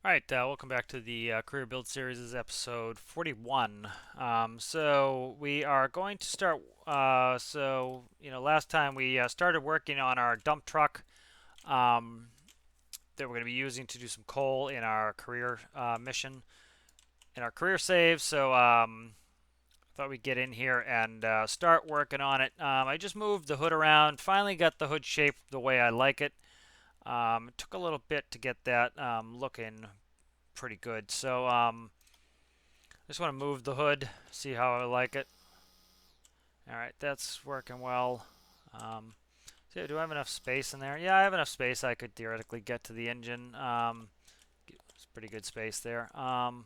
Alright, welcome back to the Career Build Series. This is episode 41. So we are going to start, last time we started working on our dump truck um, that we're going to be using to do some coal in our career mission, in our career save. So I thought we'd get in here and start working on it. I just moved the hood around, finally got the hood shaped the way I like it. It took a little bit to get that looking pretty good. So just want to move the hood, see how I like it. All right, that's working well. So do I have enough space in there? Yeah, I have enough space. I could theoretically get to the engine. It's pretty good space there. No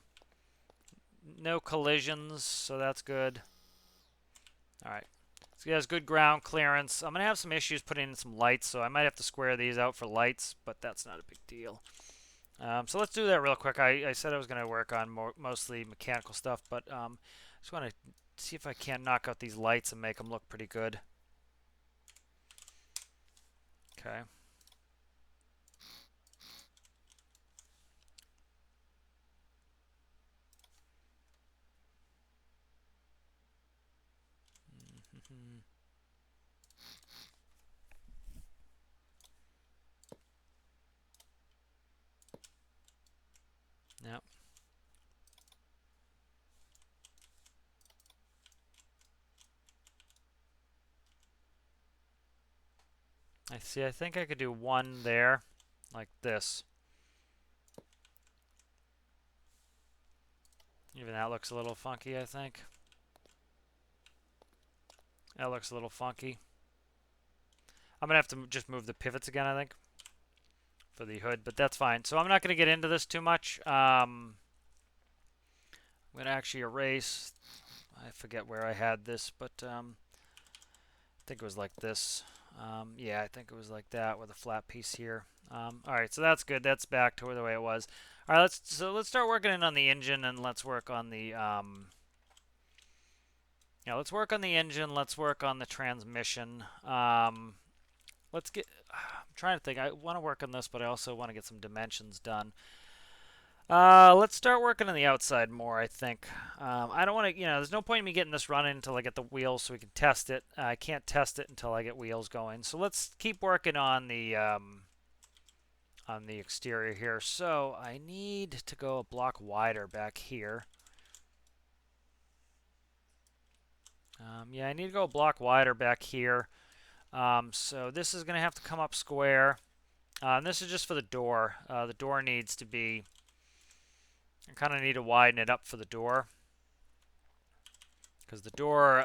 collisions, so that's good. All right. So he has good ground clearance. I'm going to have some issues putting in some lights, so I might have to square these out for lights, but that's not a big deal. So let's do that real quick. I said I was going to work on mostly mechanical stuff, but I just want to see if I can knock out these lights and make them look pretty good. Okay. Yep. I see. I think I could do one there, like this. Even that looks a little funky, I think. That looks a little funky. I'm going to have to just move the pivots again, I think, for the hood, but that's fine. So I'm not going to get into this too much. I'm going to actually erase. I forget where I had this, but I think it was like this. Yeah, I think it was like that with a flat piece here. All right, so that's good. That's back to the way it was. All right, let's start working in on the engine and let's work on the let's work on the engine. Let's work on the transmission. Let's get. I'm trying to think. I want to work on this, but I also want to get some dimensions done. Let's start working on the outside more, I think. I don't want to, there's no point in me getting this running until I get the wheels so we can test it. I can't test it until I get wheels going. So let's keep working on the exterior here. So I need to go a block wider back here. Yeah, I need to go a block wider back here. So this is going to have to come up square. This is just for the door. The door needs to be, I kind of need to widen it up for the door. Because the door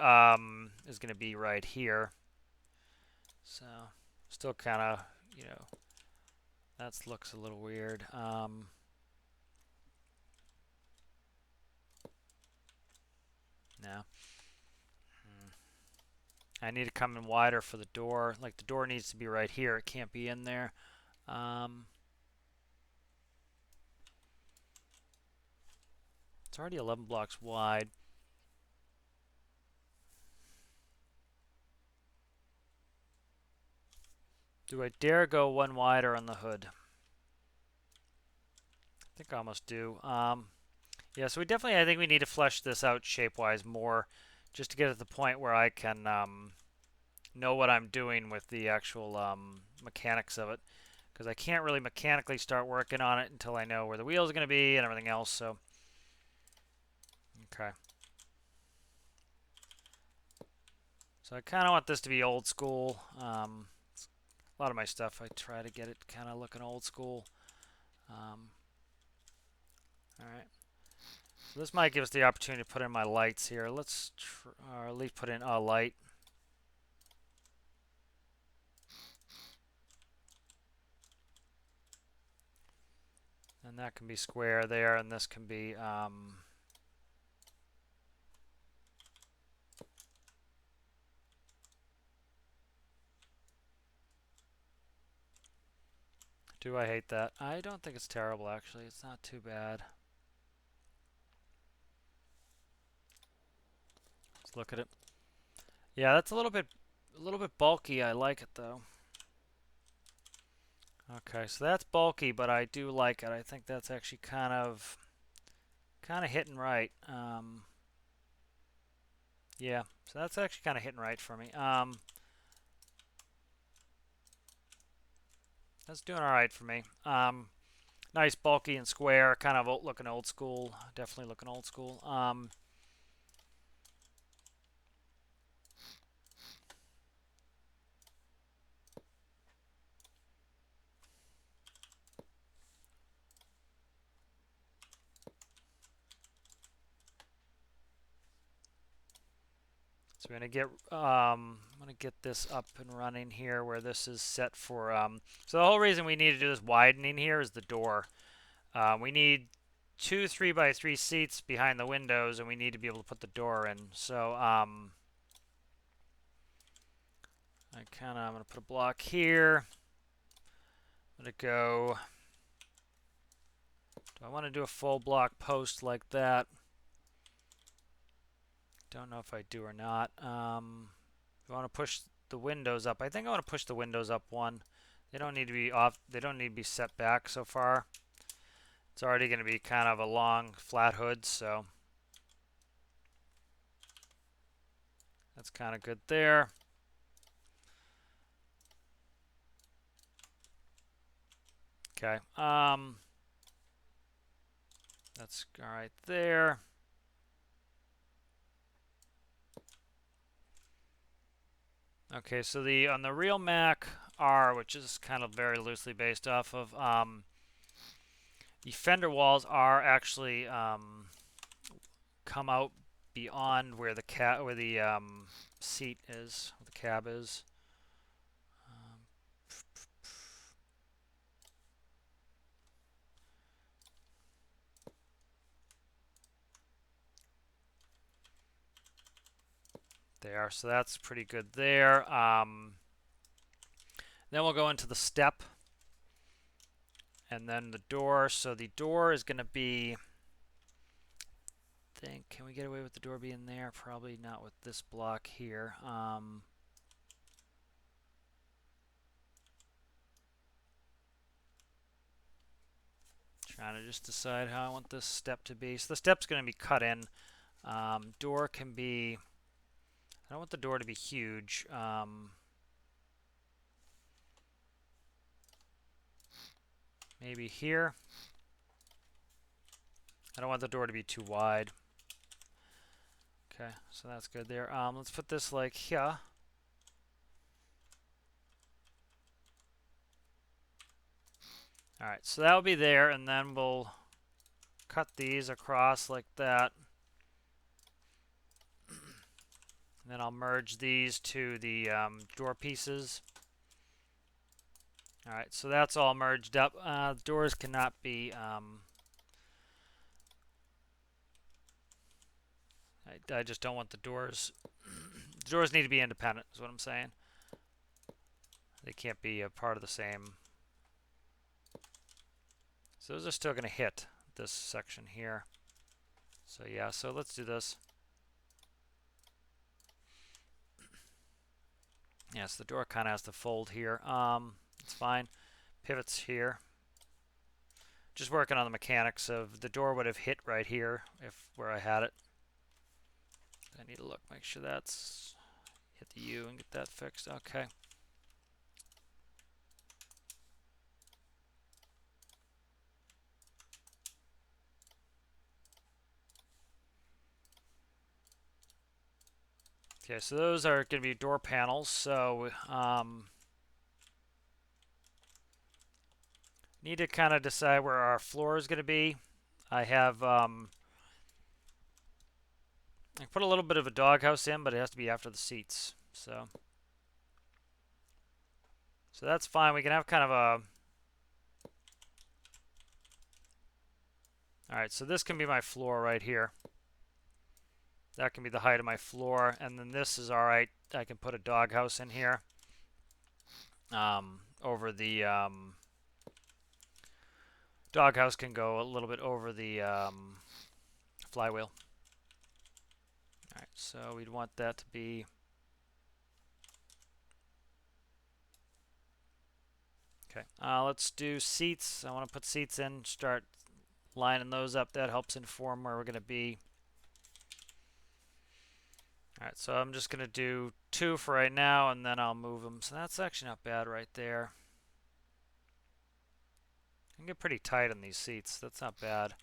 is going to be right here. So still kind of, that looks a little weird. No. I need to come in wider for the door. Like the door needs to be right here. It can't be in there. It's already 11 blocks wide. Do I dare go one wider on the hood? I think I almost do. Yeah, so I think we need to flesh this out shape-wise more just to get to the point where I can know what I'm doing with the actual mechanics of it. Because I can't really mechanically start working on it until I know where the wheels are going to be and everything else. So, okay. So I kind of want this to be old school. A lot of my stuff, I try to get it kind of looking old school. All right. So this might give us the opportunity to put in my lights here. Let's or at least put in a light. And that can be square there, and this can be do I hate that? I don't think it's terrible, actually. It's not too bad. Let's look at it. Yeah, that's a little bit bulky. I like it though. Okay, so that's bulky, but I do like it. I think that's actually kind of hitting right. Yeah, so that's actually kind of hitting right for me. That's doing all right for me. Nice, bulky, and square. Kind of looking old school. Definitely looking old school. So we're I'm gonna get this up and running here, where this is set for. So the whole reason we need to do this widening here is the door. We need two 3x3 seats behind the windows, and we need to be able to put the door in. So I'm gonna put a block here. I'm gonna go. Do I want to do a full block post like that? Don't know if I do or not. I want to push the windows up. I think I want to push the windows up one. They don't need to be off. They don't need to be set back so far. It's already going to be kind of a long flat hood, so that's kind of good there. Okay. That's all right there. Okay, so on the real Mack R, which is kind of very loosely based off of, the fender walls are actually come out beyond where the seat is, where the cab is. There, so that's pretty good there. Then we'll go into the step, and then the door. So the door is going to be, can we get away with the door being there? Probably not with this block here. Trying to just decide how I want this step to be. So the step's going to be cut in. Door can be, I don't want the door to be huge. Maybe here. I don't want the door to be too wide. Okay, so that's good there. Let's put this like here. All right, so that'll be there, and then we'll cut these across like that. And then I'll merge these to the door pieces. All right, so that's all merged up. Doors cannot be. I just don't want the doors. The doors need to be independent, is what I'm saying. They can't be a part of the same. So those are still going to hit this section here. So yeah, so let's do this. Yes, the door kind of has to fold here. It's fine. Pivots here. Just working on the mechanics of the door would have hit right here if where I had it. I need to look, make sure that's hit the U and get that fixed. Okay. Okay, so those are going to be door panels. So need to kind of decide where our floor is going to be. I have I put a little bit of a doghouse in, but it has to be after the seats. So that's fine. We can have kind of a. All right, so this can be my floor right here. That can be the height of my floor, and then this is all right. I can put a doghouse in here over the doghouse can go a little bit over the flywheel. All right, so we'd want that to be Okay, let's do seats. I want to put seats in, start lining those up. That helps inform where we're going to be. All right, so I'm just going to do 2 for right now, and then I'll move them. So that's actually not bad right there. I can get pretty tight on these seats. That's not bad.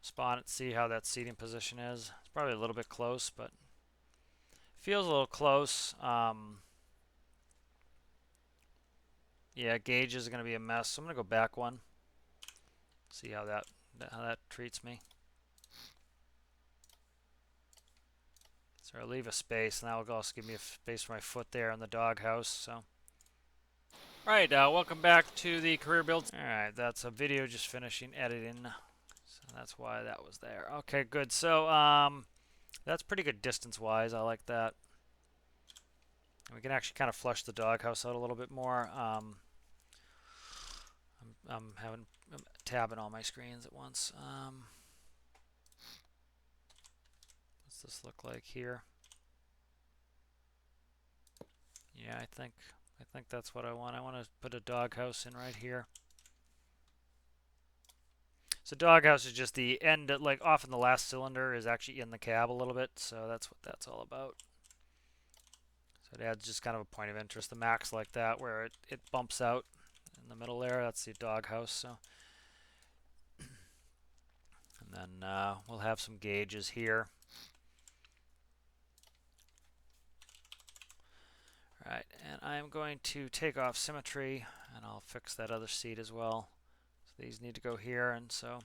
Spawn it, see how that seating position is. It's probably a little bit close, but feels a little close. Yeah, gauge is going to be a mess. So I'm going to go back one. See how that treats me. So I'll leave a space, and that will also give me a space for my foot there in the doghouse. So, all right, welcome back to the career builds. All right, that's a video just finishing editing, so that's why that was there. Okay, good. So that's pretty good distance-wise. I like that. And we can actually kind of flush the doghouse out a little bit more. I'm tabbing all my screens at once. What's this look like here? Yeah, I think that's what I want. I want to put a doghouse in right here. So doghouse is just the end, like often the last cylinder is actually in the cab a little bit, so that's what that's all about. So it adds just kind of a point of interest. The Mack's like that, where it bumps out in the middle there. That's the doghouse. So, and then we'll have some gauges here. All right, and I'm going to take off symmetry, and I'll fix that other seat as well. So these need to go here, and so.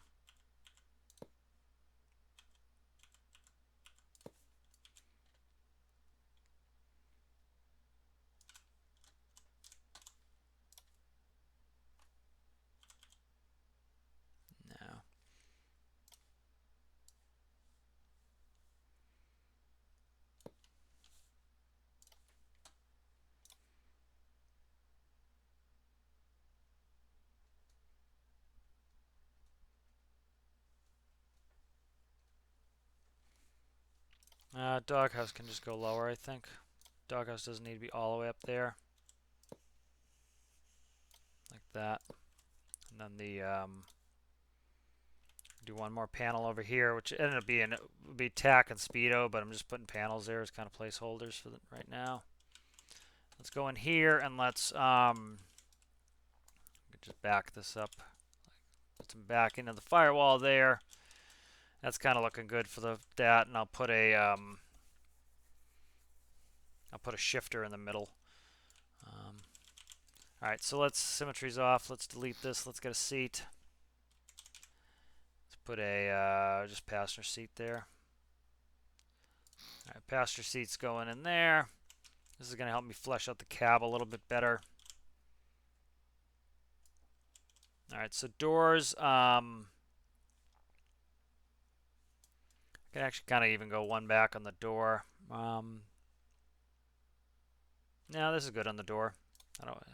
No. Doghouse can just go lower, I think. Doghouse doesn't need to be all the way up there. Like that. And then the do one more panel over here, which ended up being would be tack and speedo, but I'm just putting panels there as kind of placeholders for right now. Let's go in here and let's just back this up. Put some back into the firewall there. That's kind of looking good for that, and I'll put a shifter in the middle. All right, so let's symmetry's off. Let's delete this. Let's get a seat. Let's put a just passenger seat there. All right, passenger seat's going in there. This is going to help me flesh out the cab a little bit better. All right, so doors. I can actually kind of even go one back on the door. No, this is good on the door.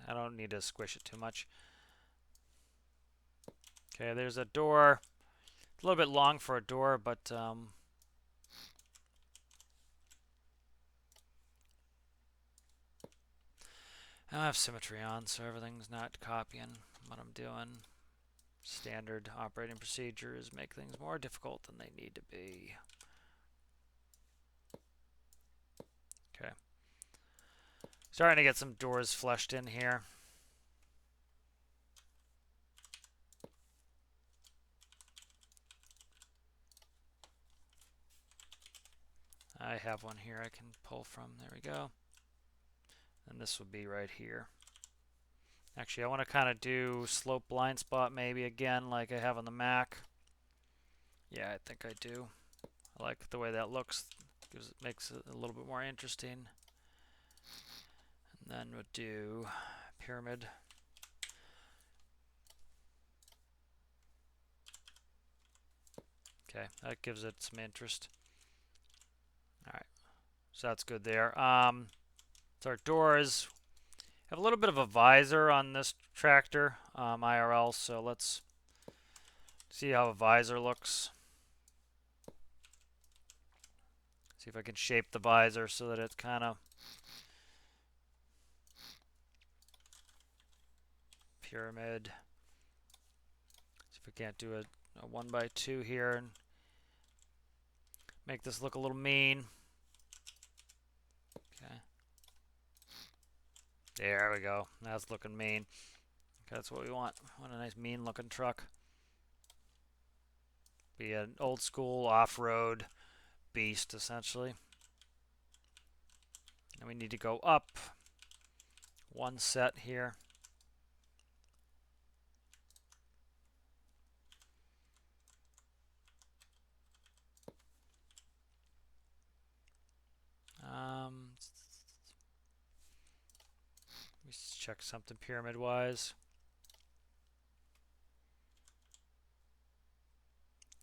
I don't need to squish it too much. Okay, there's a door. It's a little bit long for a door, but I don't have symmetry on, so everything's not copying what I'm doing. Standard operating procedures make things more difficult than they need to be. Okay. Starting to get some doors fleshed in here. I have one here I can pull from. There we go. And this would be right here. Actually, I want to kind of do slope blind spot maybe again like I have on the Mac. Yeah, I think I do. I like the way that looks. Makes it a little bit more interesting. And then we'll do pyramid. Okay, that gives it some interest. All right, so that's good there. So our doors have a little bit of a visor on this tractor, IRL, so let's see how a visor looks. See if I can shape the visor so that it's kind of pyramid. See if we can't do a 1x2 here and make this look a little mean. Okay. There we go. That's looking mean. Okay, that's what we want. We want a nice mean looking truck. Be an old school off-road beast essentially. And we need to go up one set here. Let me check something pyramid-wise.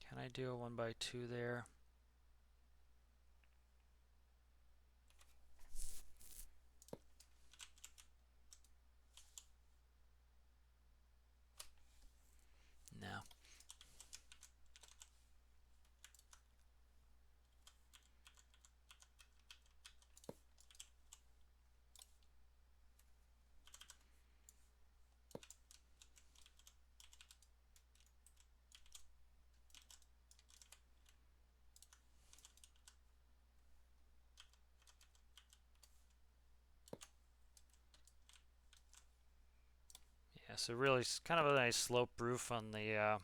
Can I do a 1x2 there? No. Yeah, so really kind of a nice slope roof on the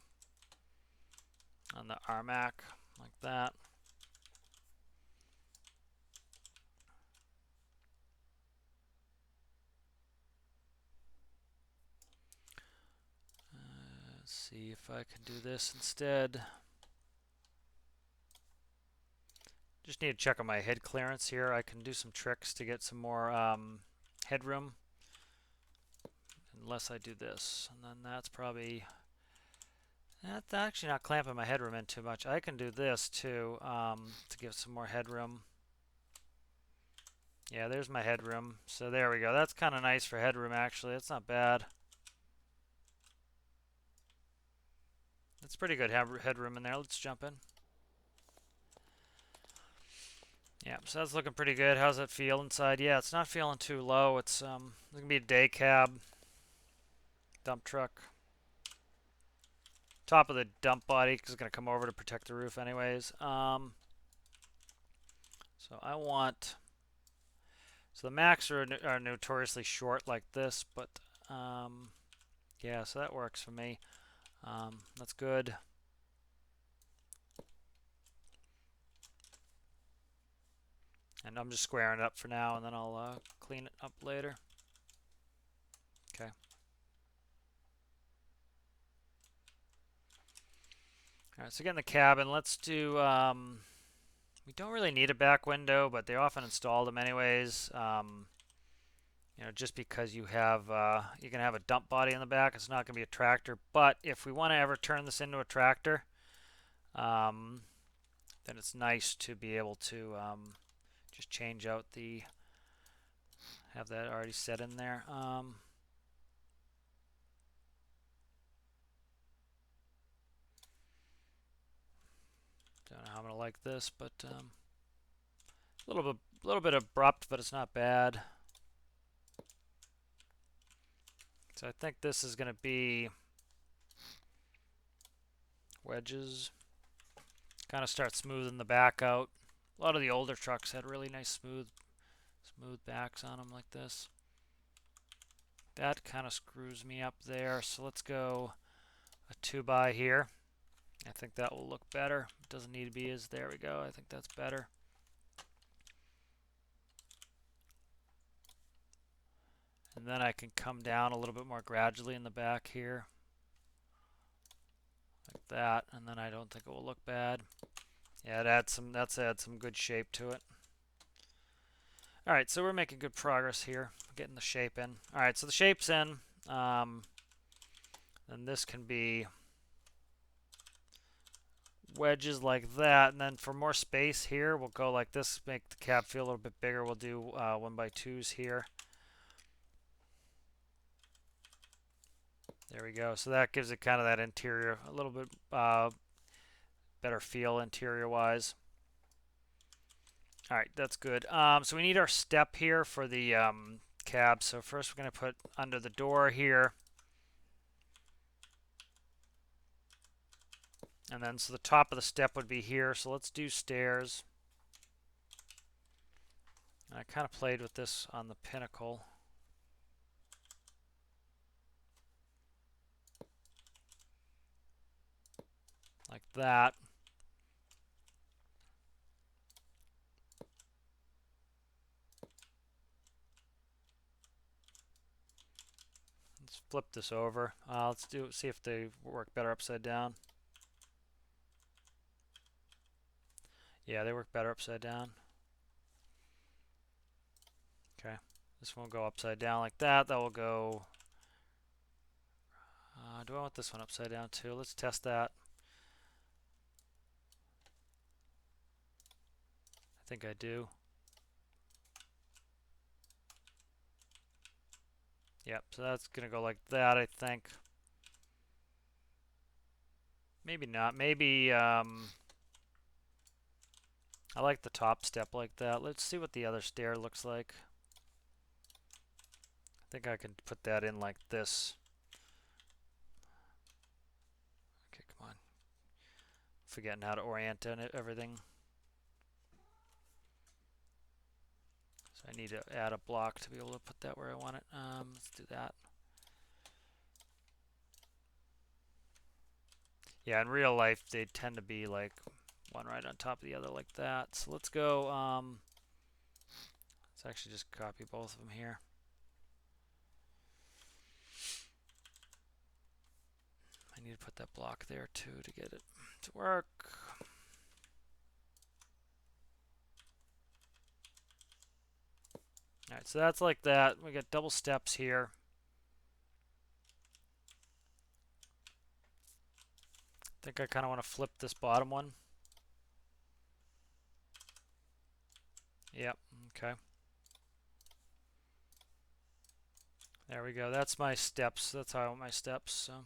Mack like that. Let's see if I can do this instead. Just need to check on my head clearance here. I can do some tricks to get some more headroom. Unless I do this. And then that's probably... That's actually not clamping my headroom in too much. I can do this too to give some more headroom. Yeah, there's my headroom. So there we go. That's kind of nice for headroom actually. That's not bad. That's pretty good headroom in there. Let's jump in. Yeah, so that's looking pretty good. How's it feel inside? Yeah, it's not feeling too low. It's going to be a day cab. Dump truck. Top of the dump body because it's going to come over to protect the roof anyways. So I want... So the Macks are notoriously short like this, but yeah, so that works for me. That's good. And I'm just squaring it up for now, and then I'll clean it up later. Okay. Alright, so getting the cabin, let's do, we don't really need a back window, but they often install them anyways. You know, just because you have, you can have a dump body in the back, it's not going to be a tractor. But if we want to ever turn this into a tractor, then it's nice to be able to just change out the, have that already set in there. Don't know how I'm gonna like this, but a little bit abrupt, but it's not bad. So I think this is gonna be wedges. Kind of start smoothing the back out. A lot of the older trucks had really nice smooth backs on them like this. That kind of screws me up there, so let's go a 2x here. I think that will look better. It doesn't need to be as, there we go. I think that's better. And then I can come down a little bit more gradually in the back here. Like that, and then I don't think it will look bad. Yeah, that's add some good shape to it. Alright, so we're making good progress here. Getting the shape in. Alright, so the shape's in. And this can be wedges like that, and then for more space here we'll go like this, make the cab feel a little bit bigger. We'll do 1x2s here. There we go. So that gives it kind of that interior, a little bit better feel interior wise. All right, that's good. So we need our step here for the cab. So first we're going to put under the door here. And then so the top of the step would be here. So let's do stairs. And I kind of played with this on the pinnacle. Like that. Let's flip this over. Let's see if they work better upside down. Yeah, they work better upside down. Okay, this one will go upside down like that. That will go. Do I want this one upside down too? Let's test that. I think I do. Yep, so that's gonna go like that, I think. Maybe not. Maybe I like the top step like that. Let's see what the other stair looks like. I think I can put that in like this. Okay, come on. Forgetting how to orient everything. So I need to add a block to be able to put that where I want it. Let's do that. Yeah, in real life, they tend to be like one right on top of the other like that. So let's go, let's actually just copy both of them here. I need to put that block there too to get it to work. All right, so that's like that. We got double steps here. I think I kind of want to flip this bottom one. Yep, okay. There we go. That's my steps. That's how I want my steps. So. All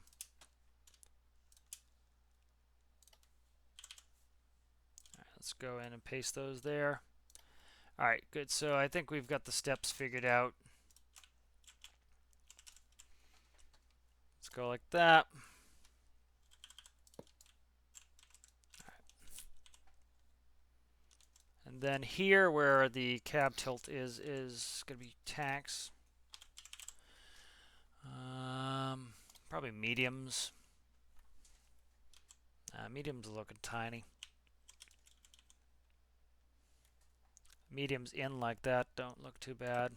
right, let's go in and paste those there. All right, good. So I think we've got the steps figured out. Let's go like that. And then here where the cab tilt is going to be tanks. Probably mediums. Mediums are looking tiny. Mediums in like that don't look too bad.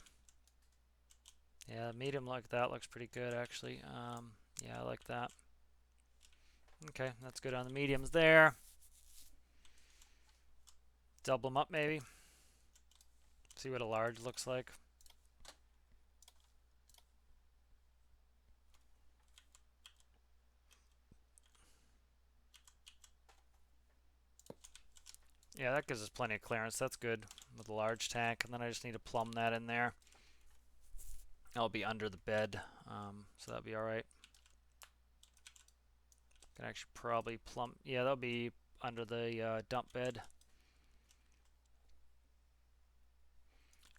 Yeah, medium like that looks pretty good actually. Yeah, I like that. Okay, that's good on the mediums there. Double them up maybe. See what a large looks like. Yeah, that gives us plenty of clearance. That's good with a large tank. And then I just need to plumb that in there. That'll be under the bed, so that'll be all right. Can actually probably plumb. Yeah, that'll be under the dump bed.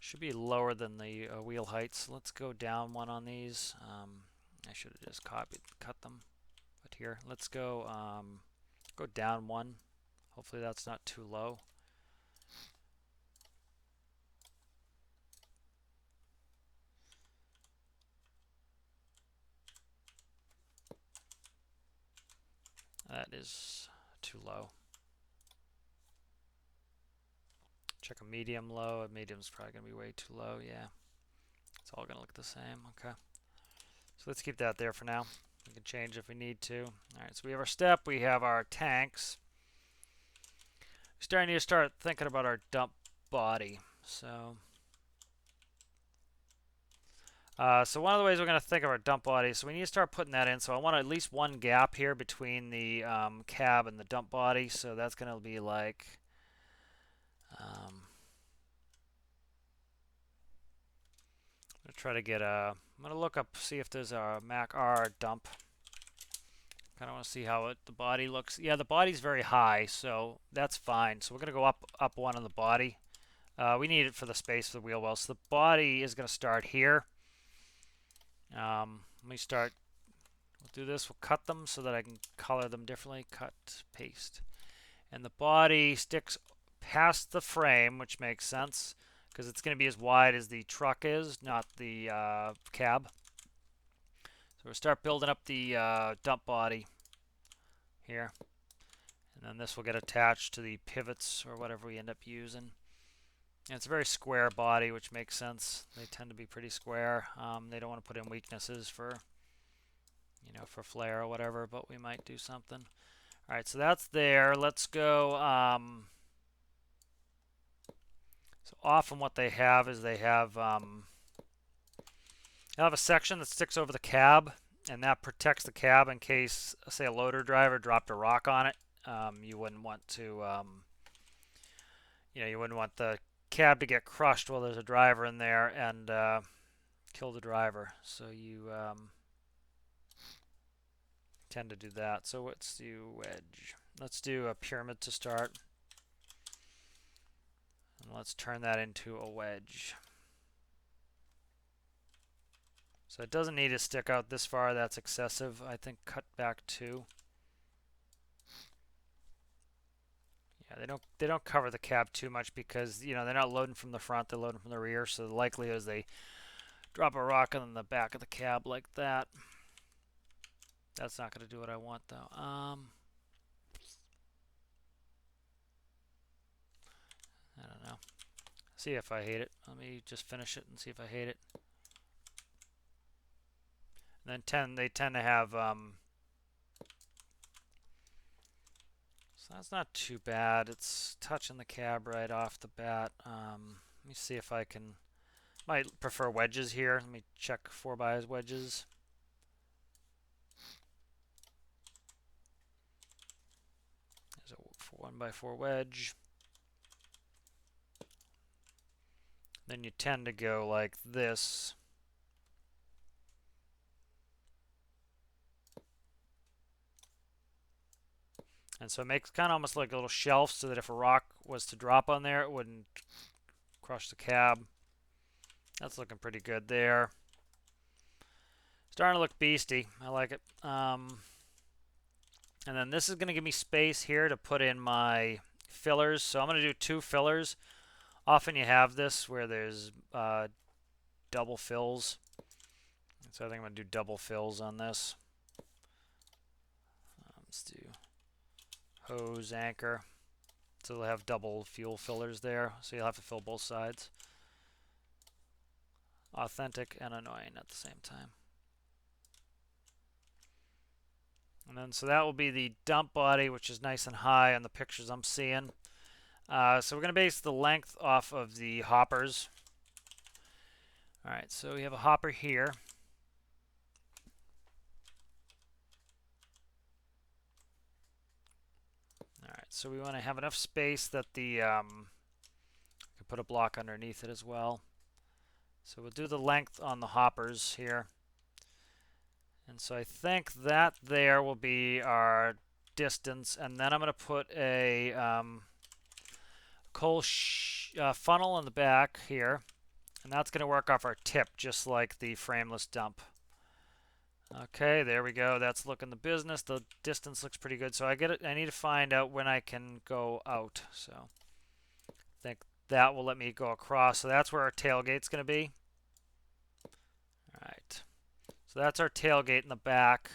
Should be lower than the wheel heights. Let's go down one on these. I should have just cut them. But here, let's go go down one. Hopefully that's not too low. That is too low. Check a medium low. A medium's probably going to be way too low. Yeah. It's all going to look the same. Okay. So let's keep that there for now. We can change if we need to. All right. So we have our step. We have our tanks. We need to start thinking about our dump body. So one of the ways we're going to think of our dump body, so we need to start putting that in. So I want at least one gap here between the cab and the dump body. So that's going to be like, I'm going to try to get a, I'm going to look up, see if there's a Mack R dump. Kind of want to see how the body looks. Yeah, the body's very high, so that's fine. So we're going to go up one on the body. We need it for the space for the wheel well. So the body is going to start here. Let me start. We'll do this. We'll cut them so that I can color them differently. Cut, paste. And the body sticks past the frame, which makes sense because it's going to be as wide as the truck is, not the cab. So we'll start building up the dump body here. And then this will get attached to the pivots or whatever we end up using. And it's a very square body, which makes sense. They tend to be pretty square. They don't want to put in weaknesses for, for flare or whatever, but we might do something. All right, so that's there. Let's go. So often what they have is they have a section that sticks over the cab, and that protects the cab in case, say, a loader driver dropped a rock on it. You wouldn't want to, you wouldn't want the cab to get crushed while there's a driver in there and kill the driver. So you tend to do that. So let's do wedge. Let's do a pyramid to start. And let's turn that into a wedge. So it doesn't need to stick out this far. That's excessive. I think cut back 2. Yeah, they don't cover the cab too much because they're not loading from the front, they're loading from the rear. So the likelihood is they drop a rock on the back of the cab like that. That's not going to do what I want though. I don't know. See if I hate it. Let me just finish it and see if I hate it. And then they tend to have so that's not too bad. It's touching the cab right off the bat. Let me see if I can. Might prefer wedges here. Let me check 4x wedges. There's a 1x4 wedge. Then you tend to go like this. And so it makes kind of almost like a little shelf so that if a rock was to drop on there, it wouldn't crush the cab. That's looking pretty good there. Starting to look beasty. I like it. And then this is going to give me space here to put in my fillers. So I'm going to do 2 fillers. Often you have this where there's double fills. So I think I'm going to do double fills on this. Let's do hose, anchor. So they'll have double fuel fillers there. So you'll have to fill both sides. Authentic and annoying at the same time. And then so that will be the dump body, which is nice and high on the pictures I'm seeing. So we're going to base the length off of the hoppers. All right, so we have a hopper here. All right, so we want to have enough space that the can put a block underneath it as well. So we'll do the length on the hoppers here. And so I think that there will be our distance, and then I'm going to put a coal funnel in the back here, and that's going to work off our tip just like the frameless dump. Okay, there we go. That's looking the business. The distance looks pretty good. So I need to find out when I can go out. So I think that will let me go across. So that's where our tailgate's going to be. All right. So that's our tailgate in the back.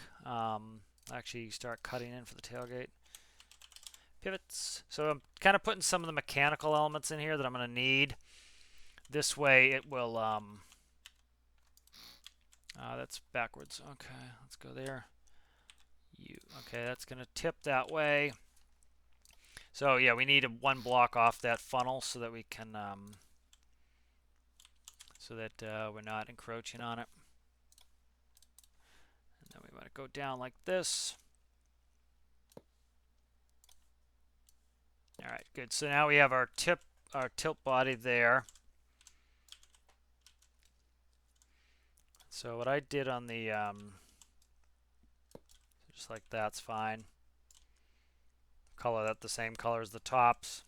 Actually start cutting in for the tailgate. Pivots. So I'm kind of putting some of the mechanical elements in here that I'm going to need. This way it will that's backwards. Okay, let's go there. Okay, that's going to tip that way. So yeah, we need 1 block off that funnel so that we can we're not encroaching on it. And then we want to go down like this. All right, good. So now we have our tilt body there. So what I did on the just like that's fine. Color that the same color as the tops.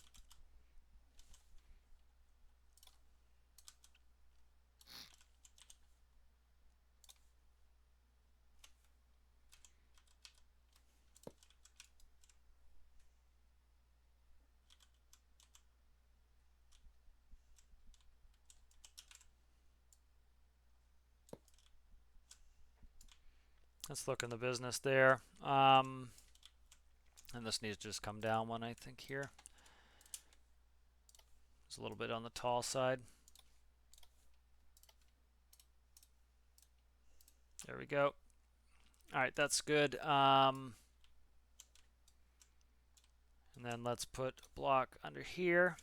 Let's look in the business there. And this needs to just come down one, I think, here. It's a little bit on the tall side. There we go. All right, that's good. And then let's put a block under here.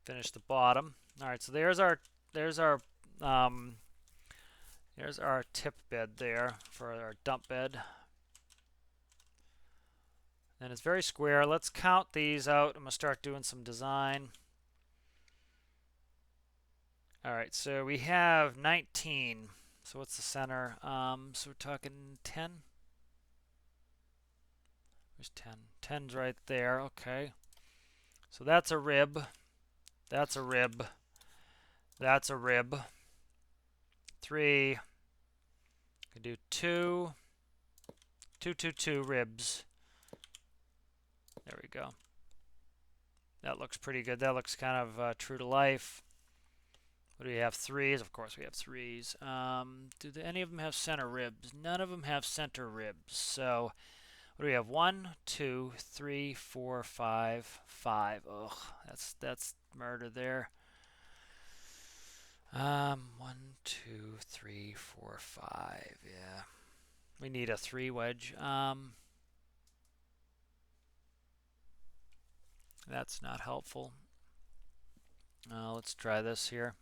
Finish the bottom. All right, so there's our tip bed there for our dump bed. And it's very square. Let's count these out. I'm gonna start doing some design. All right, so we have 19. So what's the center? So we're talking 10. Where's 10? 10's right there. Okay. So that's a rib. That's a rib. That's a rib. 3. Can do 2. 2, 2, 2 ribs. There we go. That looks pretty good. That looks kind of true to life. What do we have? 3s? Of course we have 3s. Do any of them have center ribs? None of them have center ribs. So what do we have? 1, 2, 3, 4, 5, 5. Ugh, that's murder there. 1, 2, 3, 4, 5. Yeah, we need a 3 wedge. That's not helpful. Let's try this here.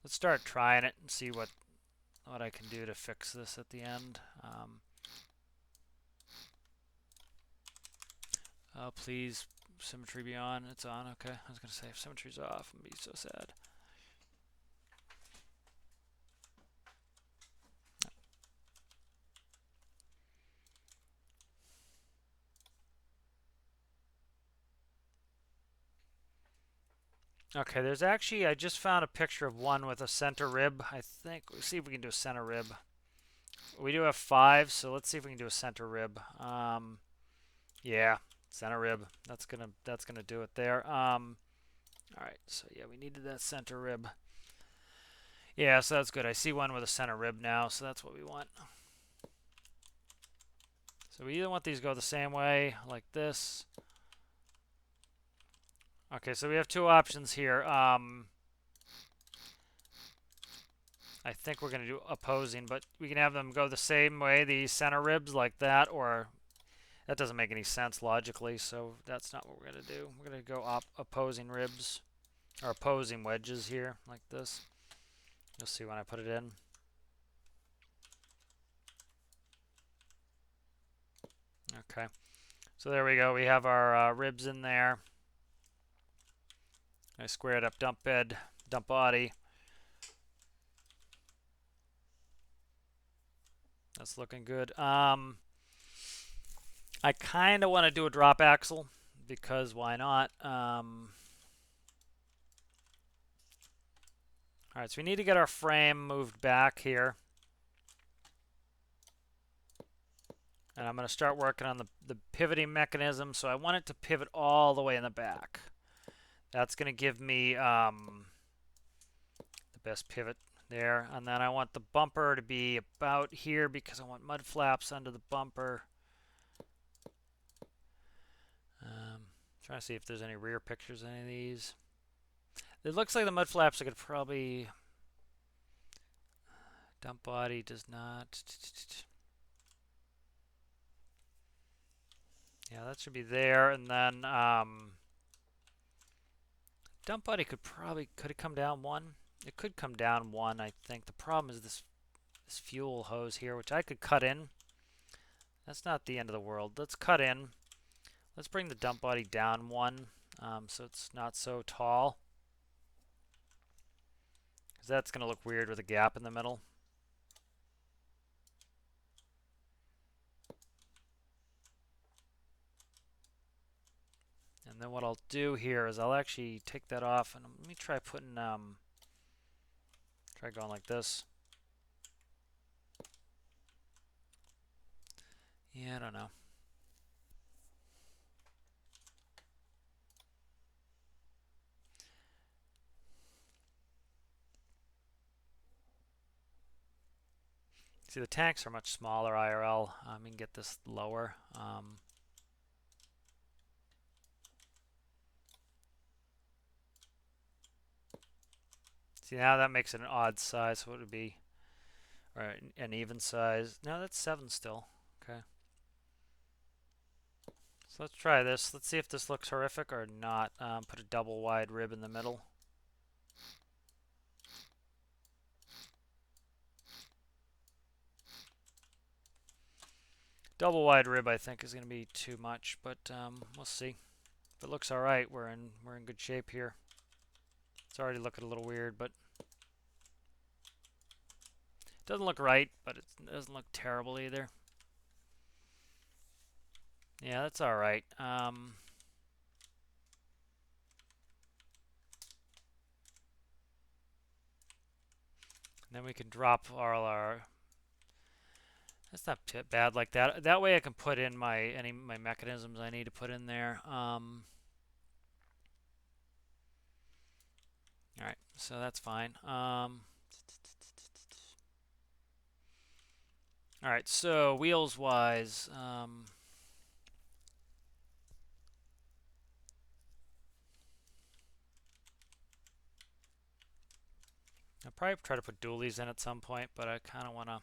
Let's start trying it and see what I can do to fix this at the end. Oh, please, symmetry be on. It's on. Okay, I was gonna say if symmetry's off, I'm gonna be so sad. Okay, there's actually, I just found a picture of one with a center rib. I think, we'll see if we can do a center rib. We do have 5, so let's see if we can do a center rib. Yeah, center rib. That's gonna do it there. All right, so yeah, we needed that center rib. Yeah, so that's good. I see one with a center rib now, so that's what we want. So we either want these to go the same way, like this. Okay, so we have 2 options here. I think we're going to do opposing, but we can have them go the same way, the center ribs like that, or that doesn't make any sense logically, so that's not what we're going to do. We're going to go opposing ribs, or opposing wedges here, like this. You'll see when I put it in. Okay, so there we go. We have our ribs in there. I squared up dump bed, dump body. That's looking good. I kind of want to do a drop axle because why not? All right, so we need to get our frame moved back here. And I'm going to start working on the pivoting mechanism. So I want it to pivot all the way in the back. That's going to give me the best pivot there. And then I want the bumper to be about here because I want mud flaps under the bumper. Trying to see if there's any rear pictures of any of these. It looks like the mud flaps I could probably... Dump body does not... Yeah, that should be there. And then dump body could it come down 1? It could come down 1, I think. The problem is this fuel hose here, which I could cut in. That's not the end of the world. Let's cut in. Let's bring the dump body down 1 so it's not so tall. Because that's going to look weird with a gap in the middle. And then what I'll do here is I'll actually take that off and let me try putting, try going like this. Yeah, I don't know. See, the tanks are much smaller IRL. You can get this lower. See, now that makes it an odd size. So what would it be? Or an even size. No, that's 7 still. Okay. So let's try this. Let's see if this looks horrific or not. Put a double wide rib in the middle. Double wide rib, I think, is going to be too much, but we'll see. If it looks all right, we're in good shape here. It's already looking a little weird, but it doesn't look right, but it doesn't look terrible either. Yeah, that's all right. Then we can drop all our. That's not too bad like that. That way I can put in my mechanisms I need to put in there. All right, so that's fine. All right, so wheels wise, I'll probably try to put dualies in at some point, but I kind of want to.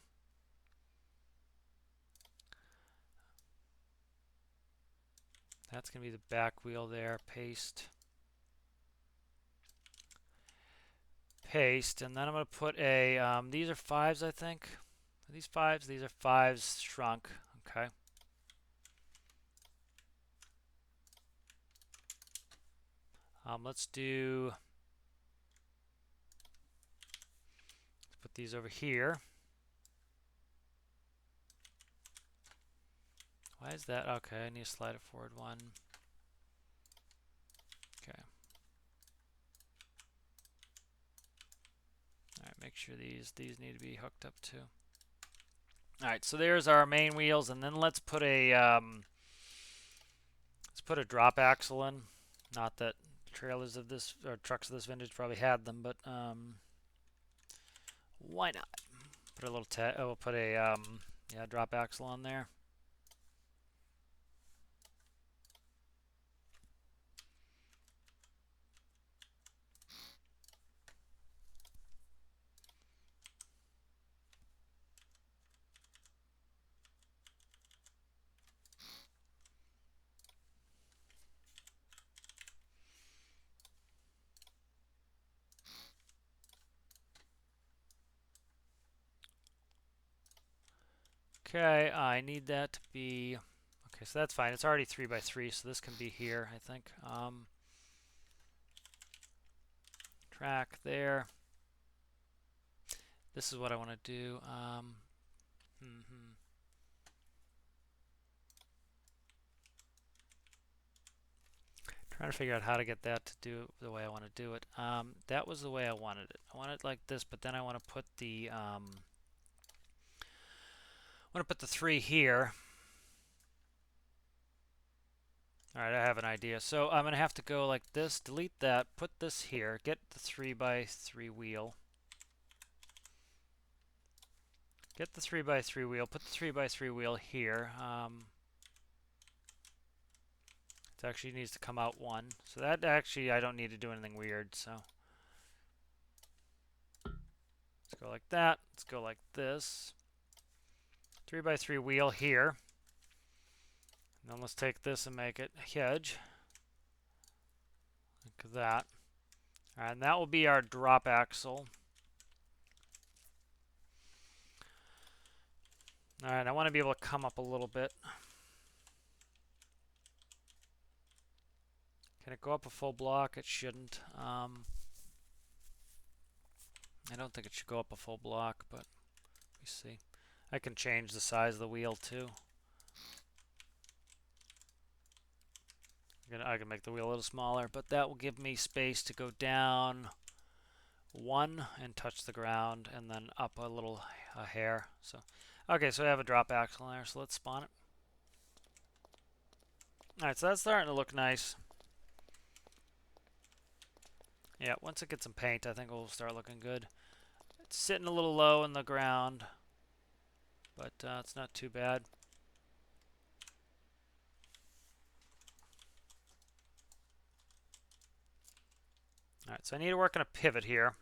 That's going to be the back wheel there. Paste. Paste. And then I'm going to put a, these are 5s, I think. Are these 5s? These are 5s shrunk. Okay. Let's put these over here. Why is that? Okay, I need to slide it forward 1. Okay. All right, make sure these need to be hooked up too. All right, so there's our main wheels, and then let's put a drop axle in. Not that trailers of this or trucks of this vintage probably had them, but why not? Put a little we'll put a drop axle on there. Okay, I need that to be. Okay, so that's fine. It's already 3x3, so this can be here, I think. Track there. This is what I want to do. Trying to figure out how to get that to do the way I want to do it. That was the way I wanted it. I want it like this, but then I want to put the 3 here. All right, I have an idea. So I'm going to have to go like this, delete that, put this here, get the 3x3 wheel. Get the 3x3 wheel, put the 3x3 wheel here. It actually needs to come out 1. So that actually, I don't need to do anything weird, so. Let's go like that. Let's go like this. 3x3 wheel here. And then let's take this and make it a hedge. Like that. All right, and that will be our drop axle. All right, I want to be able to come up a little bit. Can it go up a full block? It shouldn't. I don't think it should go up a full block, but let me see. I can change the size of the wheel too. I can make the wheel a little smaller, but that will give me space to go down 1 and touch the ground, and then up a hair. So, okay, so I have a drop axle there, so let's spawn it. All right, so that's starting to look nice. Yeah, once it gets some paint, I think it'll start looking good. It's sitting a little low in the ground. but it's not too bad. All right, so I need to work on a pivot here.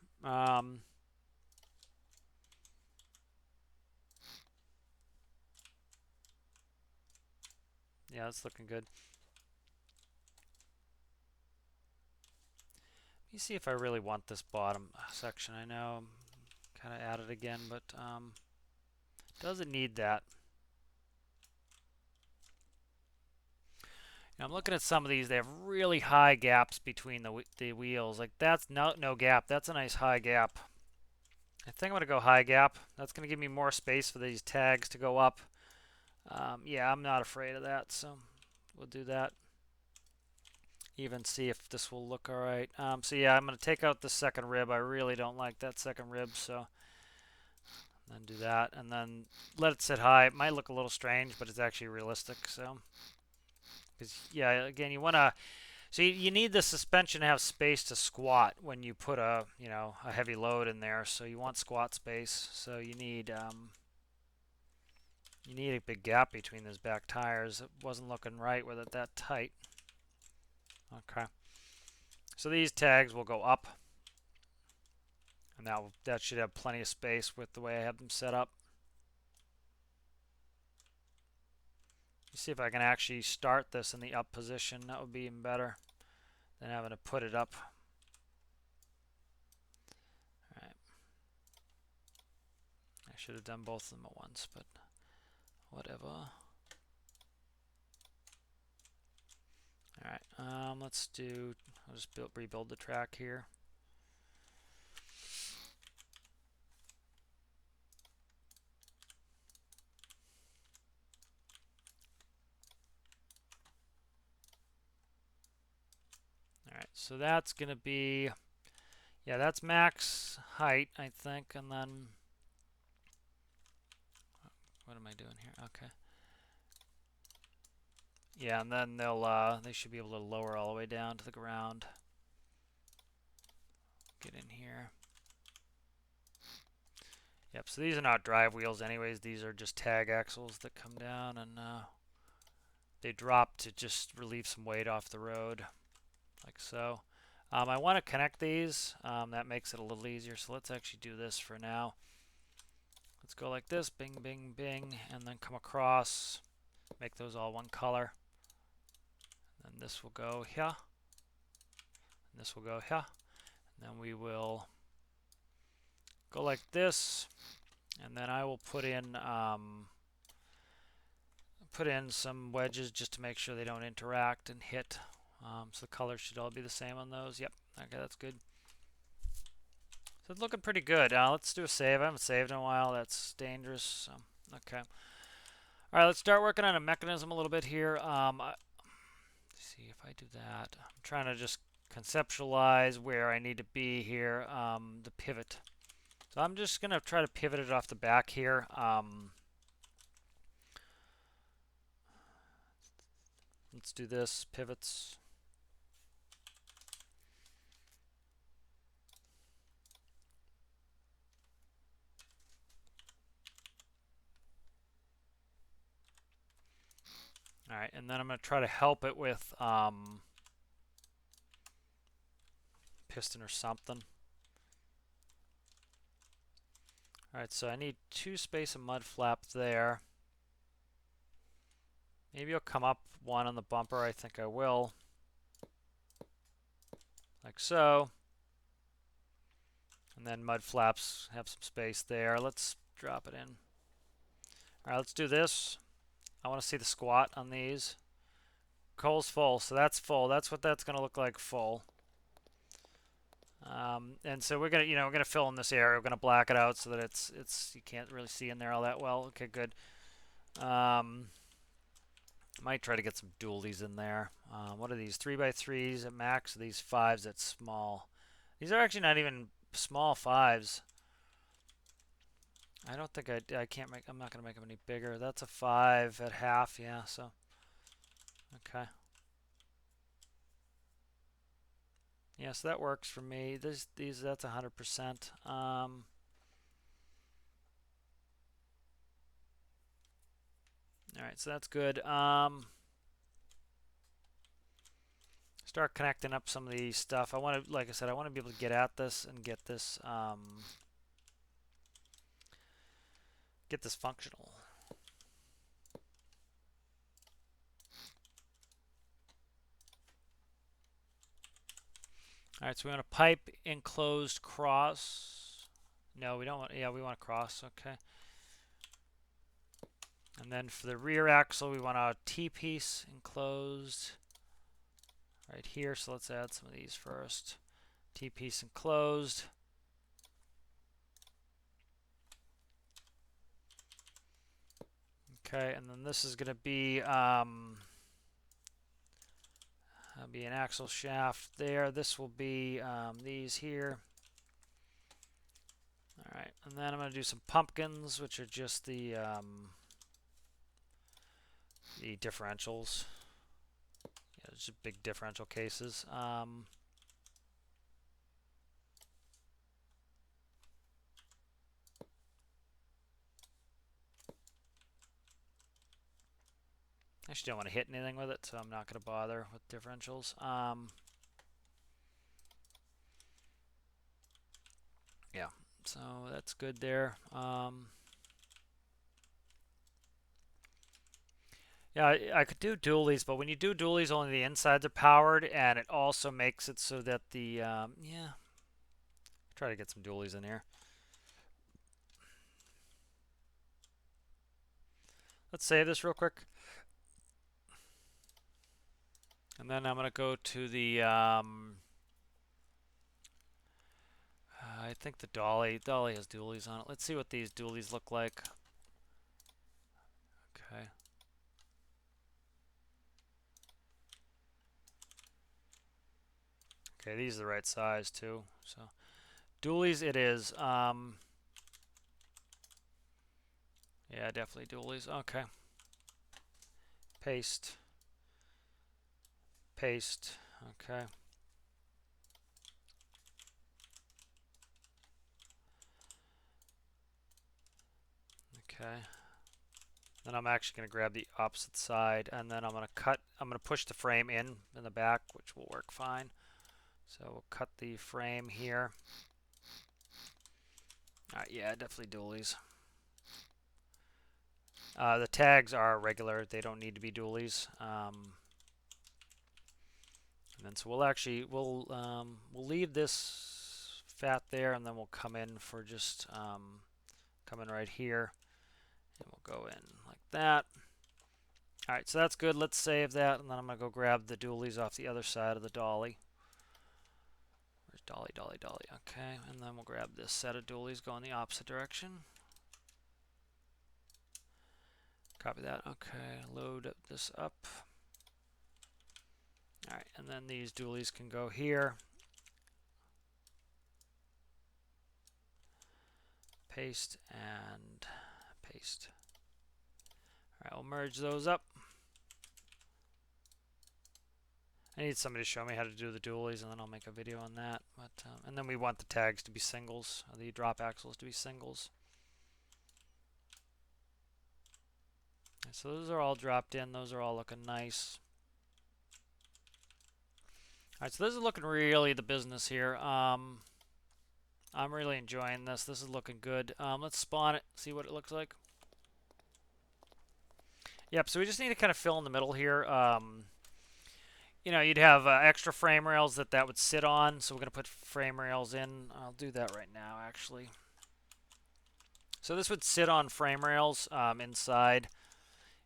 Yeah, it's looking good. Let me see if I really want this bottom section. I know I'm kind of at it again, but doesn't need that. Now I'm looking at some of these. They have really high gaps between the wheels. Like that's no gap. That's a nice high gap. I think I'm going to go high gap. That's going to give me more space for these tags to go up. Yeah, I'm not afraid of that, so we'll do that. Even see if this will look all right. So yeah, I'm going to take out the second rib. I really don't like that second rib, so then do that, and then let it sit high. It might look a little strange, but it's actually realistic. So, because yeah, again, you want to. So you need the suspension to have space to squat when you put a a heavy load in there. So you want squat space. So you need a big gap between those back tires. It wasn't looking right with it that tight. Okay. So these tags will go up, and that should have plenty of space with the way I have them set up. Let's see if I can actually start this in the up position. That would be even better than having to put it up. All right. I should have done both of them at once, but whatever. All right. Let's do. I'll just rebuild the track here. Alright, so that's going to be, yeah, that's max height, I think, and then, what am I doing here? Okay. Yeah, and then they should be able to lower all the way down to the ground. Get in here. Yep, so these are not drive wheels anyways, these are just tag axles that come down and they drop to just relieve some weight off the road, like so. I want to connect these, that makes it a little easier, so let's actually do this for now. Let's go like this, bing, bing, bing, and then come across, make those all one color. And this will go here, and this will go here, and then we will go like this, and then I will put in some wedges just to make sure they don't interact and hit. So the colors should all be the same on those. Yep, okay, that's good. So it's looking pretty good. Let's do a save. I haven't saved in a while. That's dangerous. So, okay. All right, let's start working on a mechanism a little bit here. Let's see if I do that. I'm trying to just conceptualize where I need to be here, the pivot. So I'm just going to try to pivot it off the back here. Let's do this, pivots. All right, and then I'm going to try to help it with piston or something. All right, so I need 2 space and mud flap there. Maybe I'll come up one on the bumper. I think I will. Like so. And then mud flaps have some space there. Let's drop it in. All right, let's do this. I want to see the squat on these. Coal's full, so that's full. That's what that's going to look like full. And so we're gonna fill in this area. We're gonna black it out so that it's you can't really see in there all that well. Okay, good. Might try to get some dualies in there. What are these 3x3s at max? These 5s at small. These are actually not even small 5s. I don't think I can't make. I'm not gonna make them any bigger. That's a 5 at half. Yeah. So okay. Yeah, so that works for me. These that's 100%. All right, so that's good. Start connecting up some of these stuff. I want to, like I said, I want to be able to get at this and get this functional. All right, so we want a pipe enclosed cross. No, we don't want, yeah, we want a cross, okay. And then for the rear axle, we want a T-piece enclosed right here. So let's add some of these first. T-piece enclosed. Okay, and then this is going to be that'll be an axle shaft there. This will be these here. All right, and then I'm going to do some pumpkins, which are just the differentials. Yeah, just big differential cases. Actually, don't want to hit anything with it, so I'm not going to bother with differentials. Yeah, so that's good there. Yeah, I could do dualies, but when you do dualies, only the insides are powered, and it also makes it so that the yeah. Try to get some dualies in here. Let's save this real quick. And then I'm going to go to the, I think the dolly has dualies on it. Let's see what these dualies look like. Okay. Okay, these are the right size too. So dualies it is. Yeah, definitely dualies. Okay. Paste. Paste. Okay. Okay. Then I'm actually going to grab the opposite side, and then I'm going to push the frame in the back, which will work fine. So we'll cut the frame here. All right, yeah, definitely dualies. The tags are regular; they don't need to be dualies. And then so we'll leave this fat there, and then we'll come in for just come in right here, and we'll go in like that. All right, so that's good. Let's save that, and then I'm gonna go grab the dualies off the other side of the dolly. Where's dolly, dolly, dolly? Okay, and then we'll grab this set of dualies, go in the opposite direction. Copy that. Okay, load this up. All right, and then these dualies can go here. Paste and paste. All right, we'll merge those up. I need somebody to show me how to do the dualies, and then I'll make a video on that. But and then we want the tags to be singles, the drop axles to be singles. And so those are all dropped in. Those are all looking nice. All right, so this is looking really the business here. I'm really enjoying this. This is looking good. Let's spawn it, see what it looks like. Yep, so we just need to kind of fill in the middle here. You know, you'd have extra frame rails that would sit on, so we're going to put frame rails in. I'll do that right now, actually. So this would sit on frame rails inside,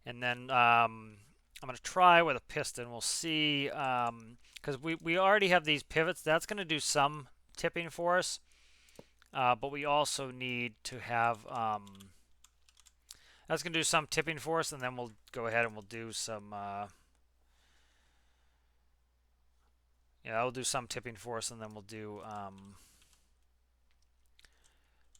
and then I'm going to try with a piston. We'll see, because we already have these pivots. That's going to do some tipping for us, but we also need to have, that's going to do some tipping for us, and then we'll go ahead and we'll do some, yeah, I'll do some tipping for us, and then we'll do,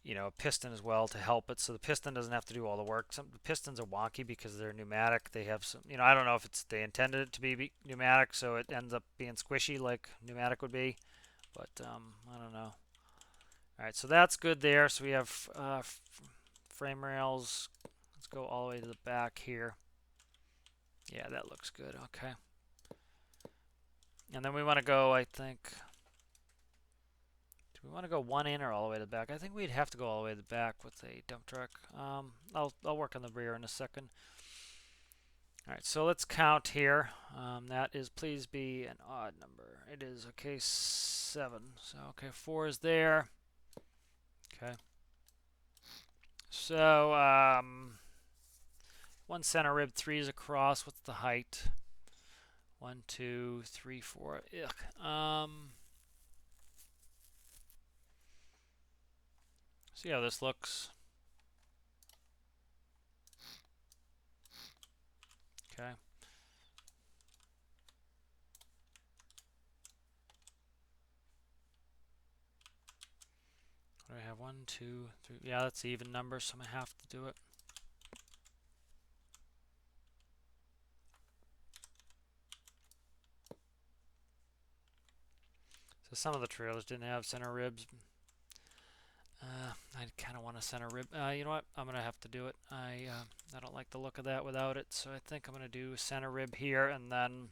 you know, a piston as well to help it. So the piston doesn't have to do all the work. The pistons are wonky because they're pneumatic. They have some, you know, I don't know if they intended it to be pneumatic, so it ends up being squishy like pneumatic would be. But I don't know. All right, so that's good there. So we have frame rails. Let's go all the way to the back here. Yeah, that looks good. Okay. And then we want to go, I think, do we want to go one in or all the way to the back? I think we'd have to go all the way to the back with a dump truck. I'll work on the rear in a second. All right, so let's count here. That is, please be an odd number. It is, okay, 7. So, okay, 4 is there. Okay. So, 1 center rib, 3 is across. What's the height? 1, 2, 3, 4. Ugh. See how this looks. Okay. What do I have? 1, 2, 3. Yeah, that's even number, so I'm gonna have to do it. So some of the trailers didn't have center ribs. I kind of want a center rib. You know what? I'm gonna have to do it. I don't like the look of that without it, so I think I'm gonna do center rib here and then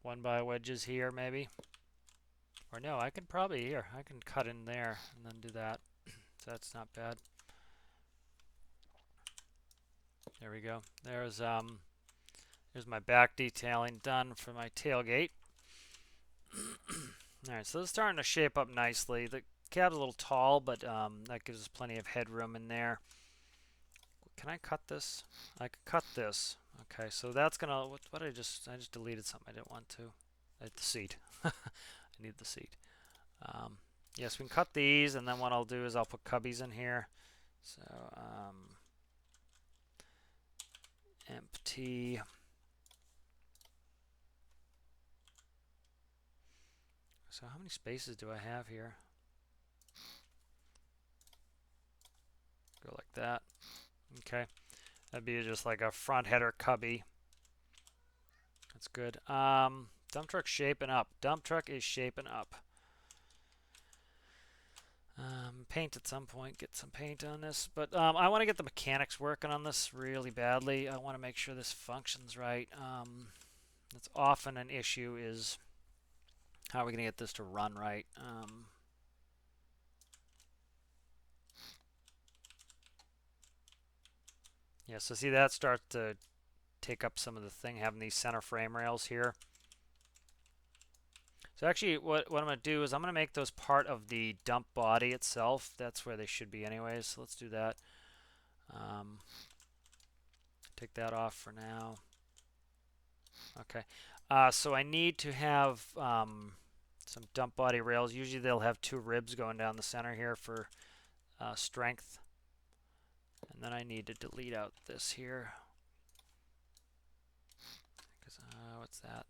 1 by wedges here maybe. Or no, I can probably here. I can cut in there and then do that. So that's not bad. There we go. There's my back detailing done for my tailgate. Alright, so it's starting to shape up nicely. The cab's a little tall, but that gives us plenty of headroom in there. Can I cut this? I can cut this. Okay, so that's gonna, what I just deleted something I didn't want to. The seat. I need the seat. Yes, we can cut these, and then what I'll do is I'll put cubbies in here. So, empty. So how many spaces do I have here? Go like that. Okay. That'd be just like a front header cubby. That's good. Dump truck's shaping up. Dump truck is shaping up. Paint at some point. Get some paint on this. But I want to get the mechanics working on this really badly. I want to make sure this functions right. That's often an issue is how are we going to get this to run right? Yeah, so see that starts to take up some of the thing, having these center frame rails here. So actually what I'm going to do is I'm going to make those part of the dump body itself. That's where they should be anyways. So let's do that. Take that off for now. Okay. So I need to have some dump body rails. Usually they'll have 2 ribs going down the center here for strength. And then I need to delete out this here. What's that?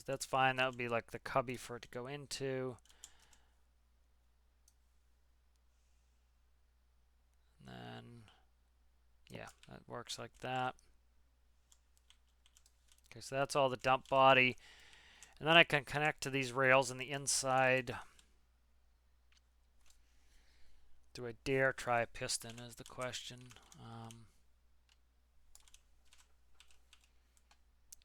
That's fine. That would be like the cubby for it to go into. And then, yeah, that works like that. Okay, so that's all the dump body. And then I can connect to these rails in the inside. Do I dare try a piston is the question.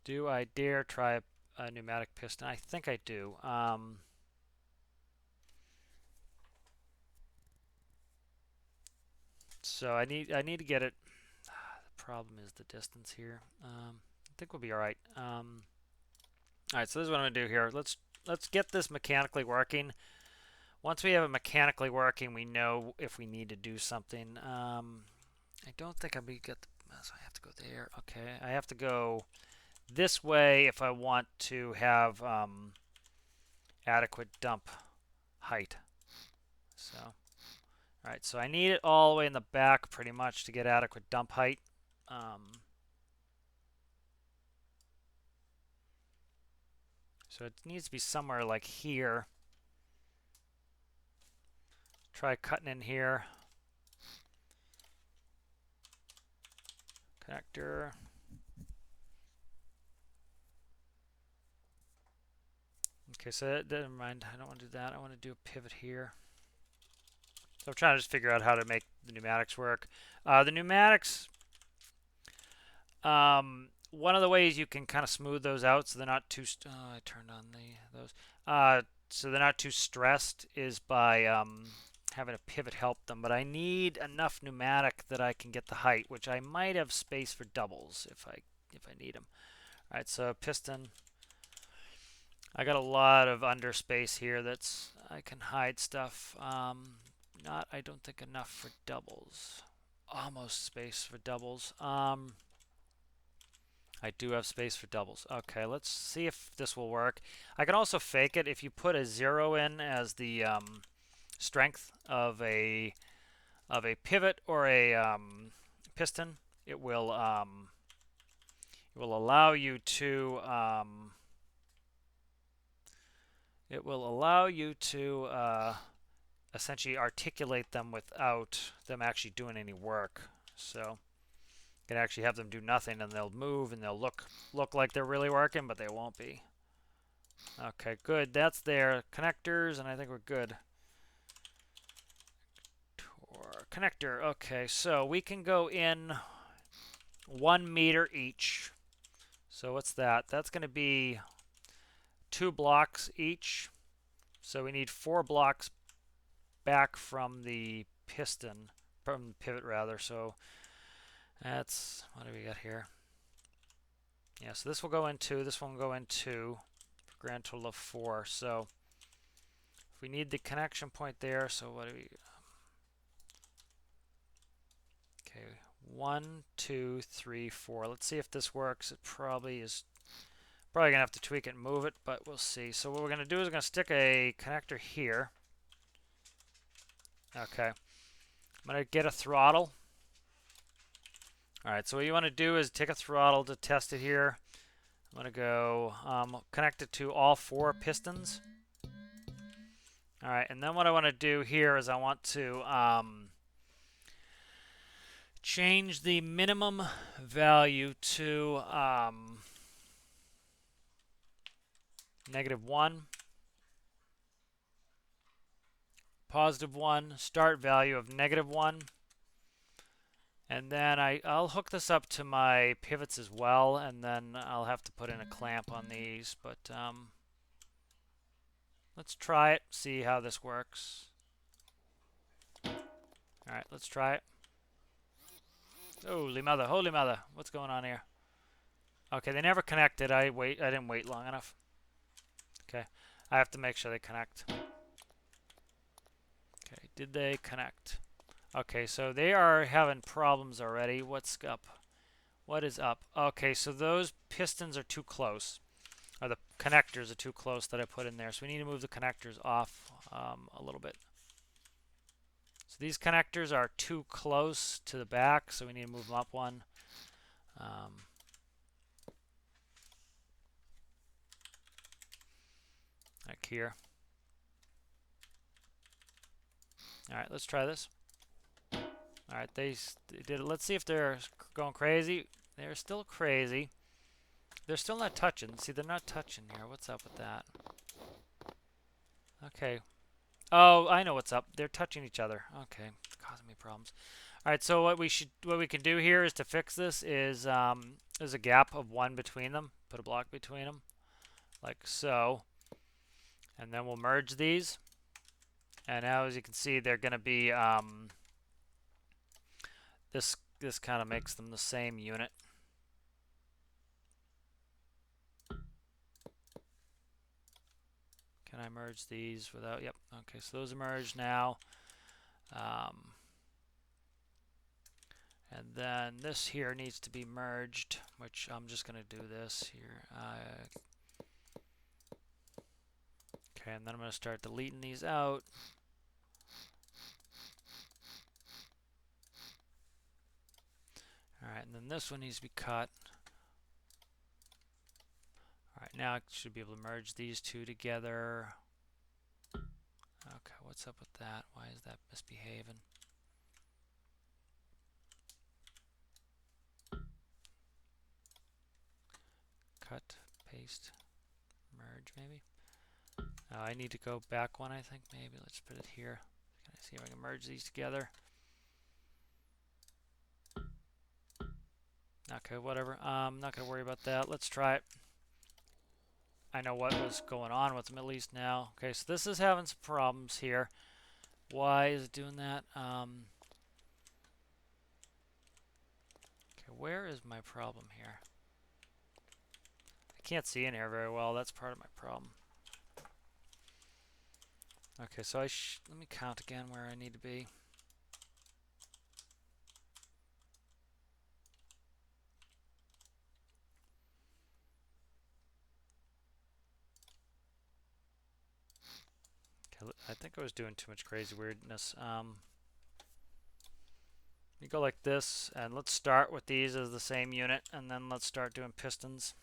Do I dare try a pneumatic piston? I think I do. So I need to get it. The problem is the distance here. I think we'll be all right. All right, so this is what I'm gonna do here. Let's get this mechanically working. Once we have it mechanically working, we know if we need to do something. I don't think I'm gonna get. So I have to go there. Okay, I have to go this way if I want to have adequate dump height. So, all right, so I need it all the way in the back pretty much to get adequate dump height. So it needs to be somewhere like here. Try cutting in here. Connector. Okay, so never mind. I don't want to do that. I want to do a pivot here. So I'm trying to just figure out how to make the pneumatics work. The pneumatics, one of the ways you can kind of smooth those out so they're not too. I turned on those. So they're not too stressed is by having a pivot help them. But I need enough pneumatic that I can get the height, which I might have space for doubles if I need them. All right, so piston. I got a lot of under space here that's I can hide stuff. Not I don't think enough for doubles. Almost space for doubles. I do have space for doubles. Okay, let's see if this will work. I can also fake it if you put a 0 in as the strength of a pivot or a piston. It will allow you to essentially articulate them without them actually doing any work. So you can actually have them do nothing and they'll move and they'll look like they're really working, but they won't be. Okay, good. That's their connectors, and I think we're good. Connector. Okay, so we can go in 1 meter each. So what's that? That's going to be 2 blocks each. So we need 4 blocks back from the piston, from the pivot rather. So that's, what do we got here? Yeah, so this will go in 2, this one will go in 2, for a grand total of 4. So if we need the connection point there, so what do we? Okay, 1, 2, 3, 4. Let's see if this works. It probably is. Probably gonna have to tweak it and move it, but we'll see. So what we're gonna do is we're gonna stick a connector here. Okay, I'm gonna get a throttle. All right, so what you want to do is take a throttle to test it here. I'm gonna go connect it to all 4 pistons. All right, and then what I want to do here is I want to change the minimum value to -1, +1, start value of -1, and then I'll hook this up to my pivots as well, and then I'll have to put in a clamp on these, but let's try it, see how this works. All right, let's try it. Holy mother, what's going on here? Okay, they never connected. I didn't wait long enough. Okay, I have to make sure they connect. Okay, did they connect? Okay, so they are having problems already. What's up? What is up? Okay, so those pistons are too close. Or the connectors are too close that I put in there. So we need to move the connectors off a little bit. So these connectors are too close to the back, so we need to move them up one. Like here. All right, let's try this. All right, they did it. Let's see if they're going crazy. They're still crazy. They're still not touching. See, they're not touching here. What's up with that? Okay. Oh, I know what's up. They're touching each other. Okay, it's causing me problems. All right, so what we can do here is to fix this is there's a gap of 1 between them. Put a block between them, like so, and then we'll merge these. And now, as you can see, they're going to be this kind of makes them the same unit. Can I merge these without? Yep. Okay, so those are merged now. And then this here needs to be merged, which I'm just going to do this here. Okay, and then I'm going to start deleting these out. All right, and then this one needs to be cut. All right, now I should be able to merge these two together. Okay, what's up with that? Why is that misbehaving? Cut, paste, merge maybe. I need to go back one, I think, maybe. Let's put it here. Can I see if I can merge these together? Okay, whatever. I'm not going to worry about that. Let's try it. I know what was going on with them at least now. Okay, so this is having some problems here. Why is it doing that? Okay, where is my problem here? I can't see in here very well. That's part of my problem. Okay, so let me count again where I need to be. Okay, I think I was doing too much crazy weirdness. You go like this, and let's start with these as the same unit, and then let's start doing pistons.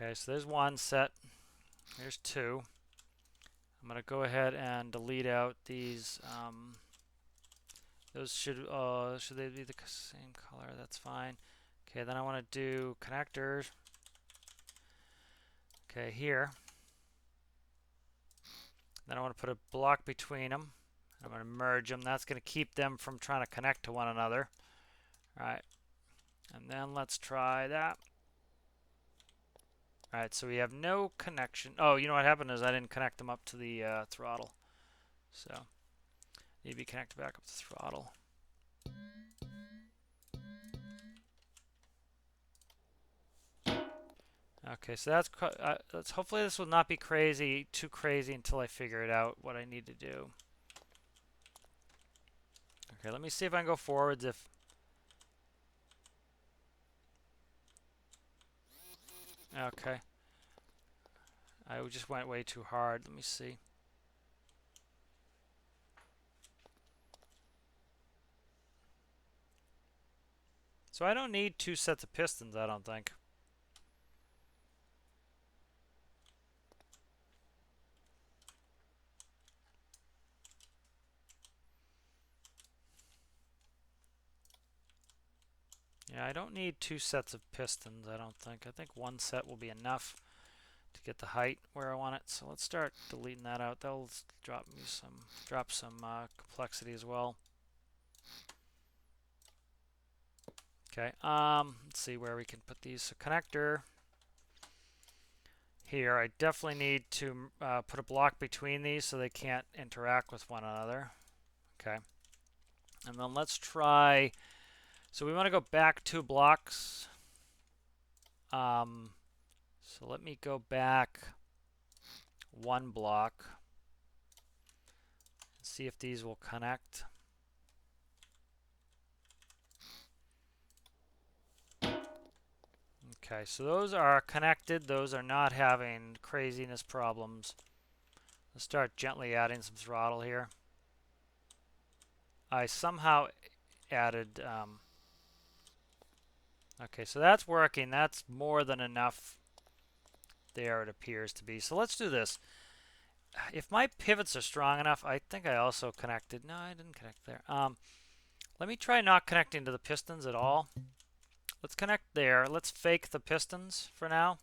Okay, so there's one set. Here's two. I'm going to go ahead and delete out these. Those should they be the same color? That's fine. Okay, then I want to do connectors. Okay, here. Then I want to put a block between them. I'm going to merge them. That's going to keep them from trying to connect to one another. All right. And then let's try that. All right, so we have no connection. Oh, you know what happened is I didn't connect them up to the throttle. So, need to be connected back up to the throttle. Okay, so that's hopefully this will not be too crazy until I figure it out what I need to do. Okay, let me see if I can go forwards if... Okay. I just went way too hard. Let me see. So I don't need two sets of pistons, I don't think. Yeah, I don't need two sets of pistons, I don't think. I think one set will be enough to get the height where I want it. So let's start deleting that out. That'll drop some complexity as well. Okay, let's see where we can put these. So connector here, I definitely need to put a block between these so they can't interact with one another. Okay, and then let's try, so we want to go back 2 blocks. So let me go back 1 block and see if these will connect. Okay, so those are connected. Those are not having craziness problems. Let's start gently adding some throttle here. I somehow added... okay, so that's working. That's more than enough there, it appears to be. So let's do this. If my pivots are strong enough, I think I also connected. No, I didn't connect there. Let me try not connecting to the pistons at all. Let's connect there. Let's fake the pistons for now.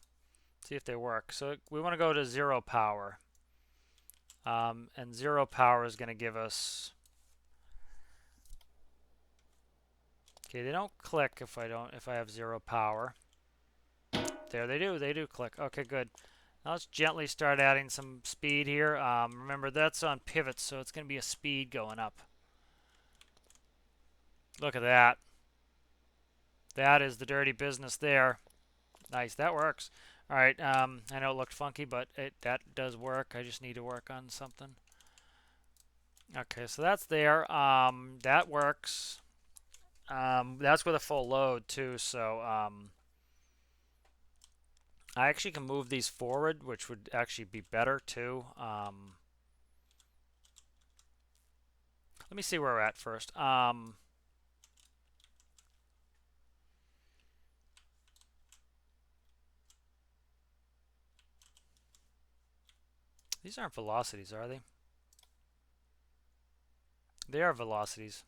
See if they work. So we want to go to 0 power. And 0 power is going to give us... Okay, they don't click if I have 0 power. There they do click. Okay, good. Now let's gently start adding some speed here. Remember, that's on pivots, so it's going to be a speed going up. Look at that. That is the dirty business there. Nice, that works. All right, I know it looked funky, but that does work. I just need to work on something. Okay, so that's there. That works. That's with a full load too, so I actually can move these forward, which would actually be better too. Let me see where we're at first. These aren't velocities, are they? They are velocities.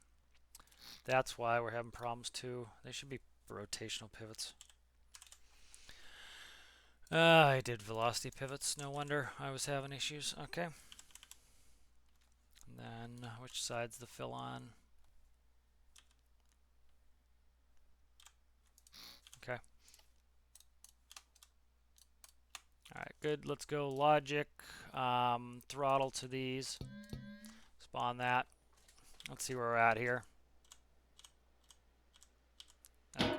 That's why we're having problems too. They should be rotational pivots. I did velocity pivots. No wonder I was having issues. Okay. And then which side's the fill on? Okay. All right, good. Let's go logic, throttle to these, spawn that. Let's see where we're at here. Okay.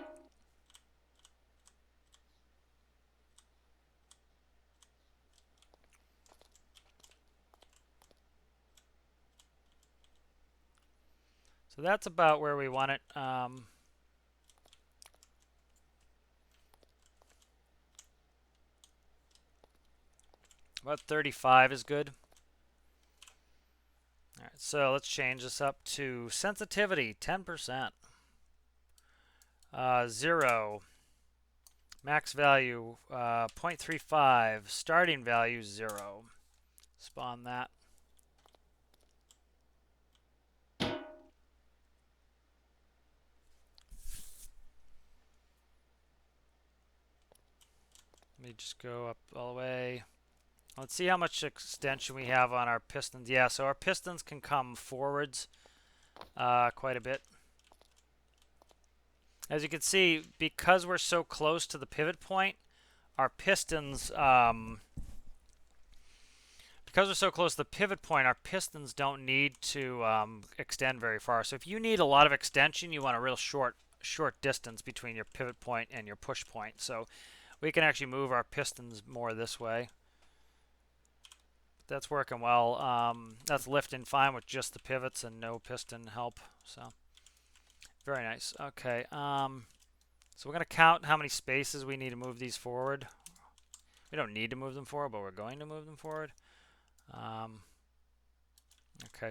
So that's about where we want it. About 35 is good. All right, so let's change this up to sensitivity, 10%. 0. Max value, 0.35. Starting value, 0. Spawn that. Let me just go up all the way. Let's see how much extension we have on our pistons. Yeah, so our pistons can come forwards quite a bit. As you can see, because we're so close to the pivot point, our pistons, because we're so close to the pivot point, our pistons don't need to extend very far. So if you need a lot of extension, you want a real short distance between your pivot point and your push point. So we can actually move our pistons more this way. That's working well. That's lifting fine with just the pivots and no piston help. So very nice. Okay. So we're going to count how many spaces we need to move these forward. We don't need to move them forward, but we're going to move them forward. Okay,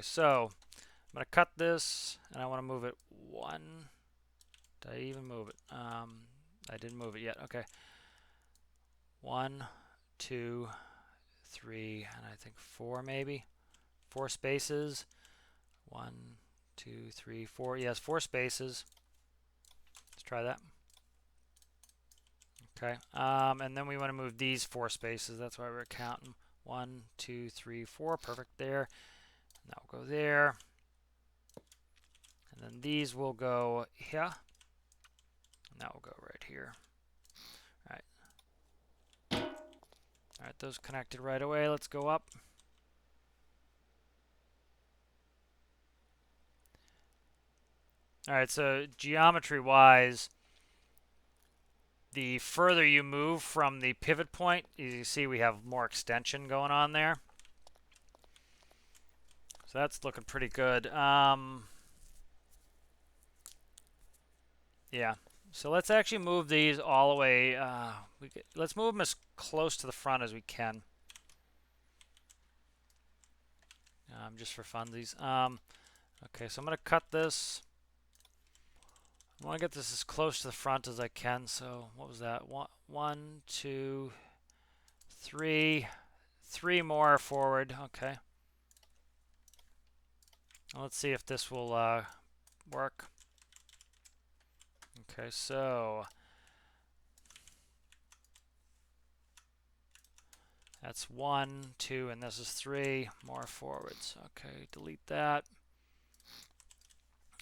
so I'm going to cut this, and I want to move it 1. Did I even move it? I didn't move it yet. Okay. 1, 2, 3, and I think 4 maybe. 4 spaces. 1, 2, 3, 4. Yes, 4 spaces. Let's try that. Okay. And then we want to move these 4 spaces. That's why we're counting. 1, 2, 3, 4. Perfect there. And that will go there. And then these will go here. And that will go right here. All right. All right, those connected right away. Let's go up. All right, so geometry-wise, the further you move from the pivot point, you see we have more extension going on there. So that's looking pretty good. Yeah. So let's actually move these all the way. Let's move them as close to the front as we can. Just for funsies. Okay, so I'm going to cut this. I want to get this as close to the front as I can. So what was that? 1, 2, 3. 3 more forward. Okay. Let's see if this will work. Okay, so that's 1, 2, and this is 3 more forwards. Okay, delete that.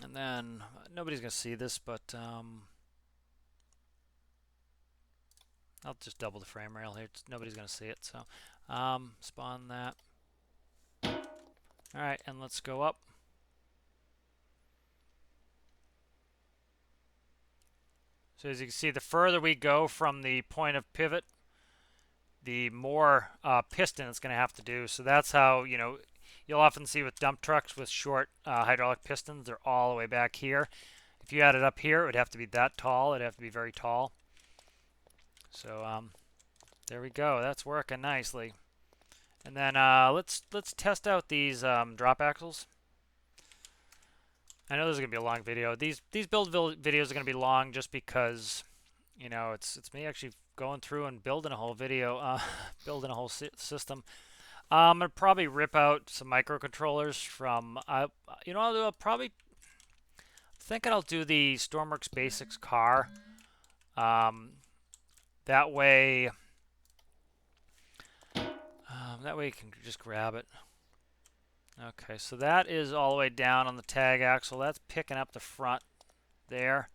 And then nobody's going to see this, but I'll just double the frame rail here. Nobody's going to see it, so spawn that. All right, and let's go up. So as you can see, the further we go from the point of pivot, the more piston it's going to have to do. So that's how, you'll often see with dump trucks with short hydraulic pistons, they're all the way back here. If you had it up here, it would have to be that tall. It'd have to be very tall. So there we go. That's working nicely. And then let's test out these drop axles. I know this is gonna be a long video. These build videos are gonna be long just because, it's me actually going through and building a whole video, building a whole system. I'm gonna probably rip out some microcontrollers from. I'll probably thinking I'll do the Stormworks Basics car. That way you can just grab it. Okay, so that is all the way down on the tag axle. That's picking up the front there.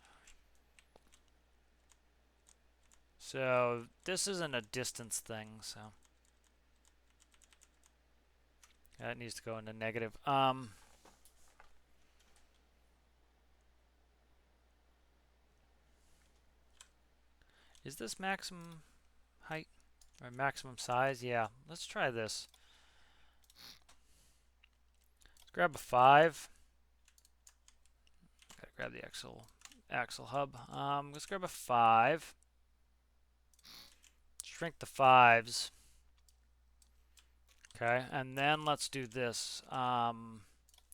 So this isn't a distance thing, so that needs to go into negative. Is this maximum height or maximum size? Yeah, let's try this. Let's grab a 5. Gotta grab the axle hub. Let's grab a 5. Shrink the 5s. Okay, and then let's do this.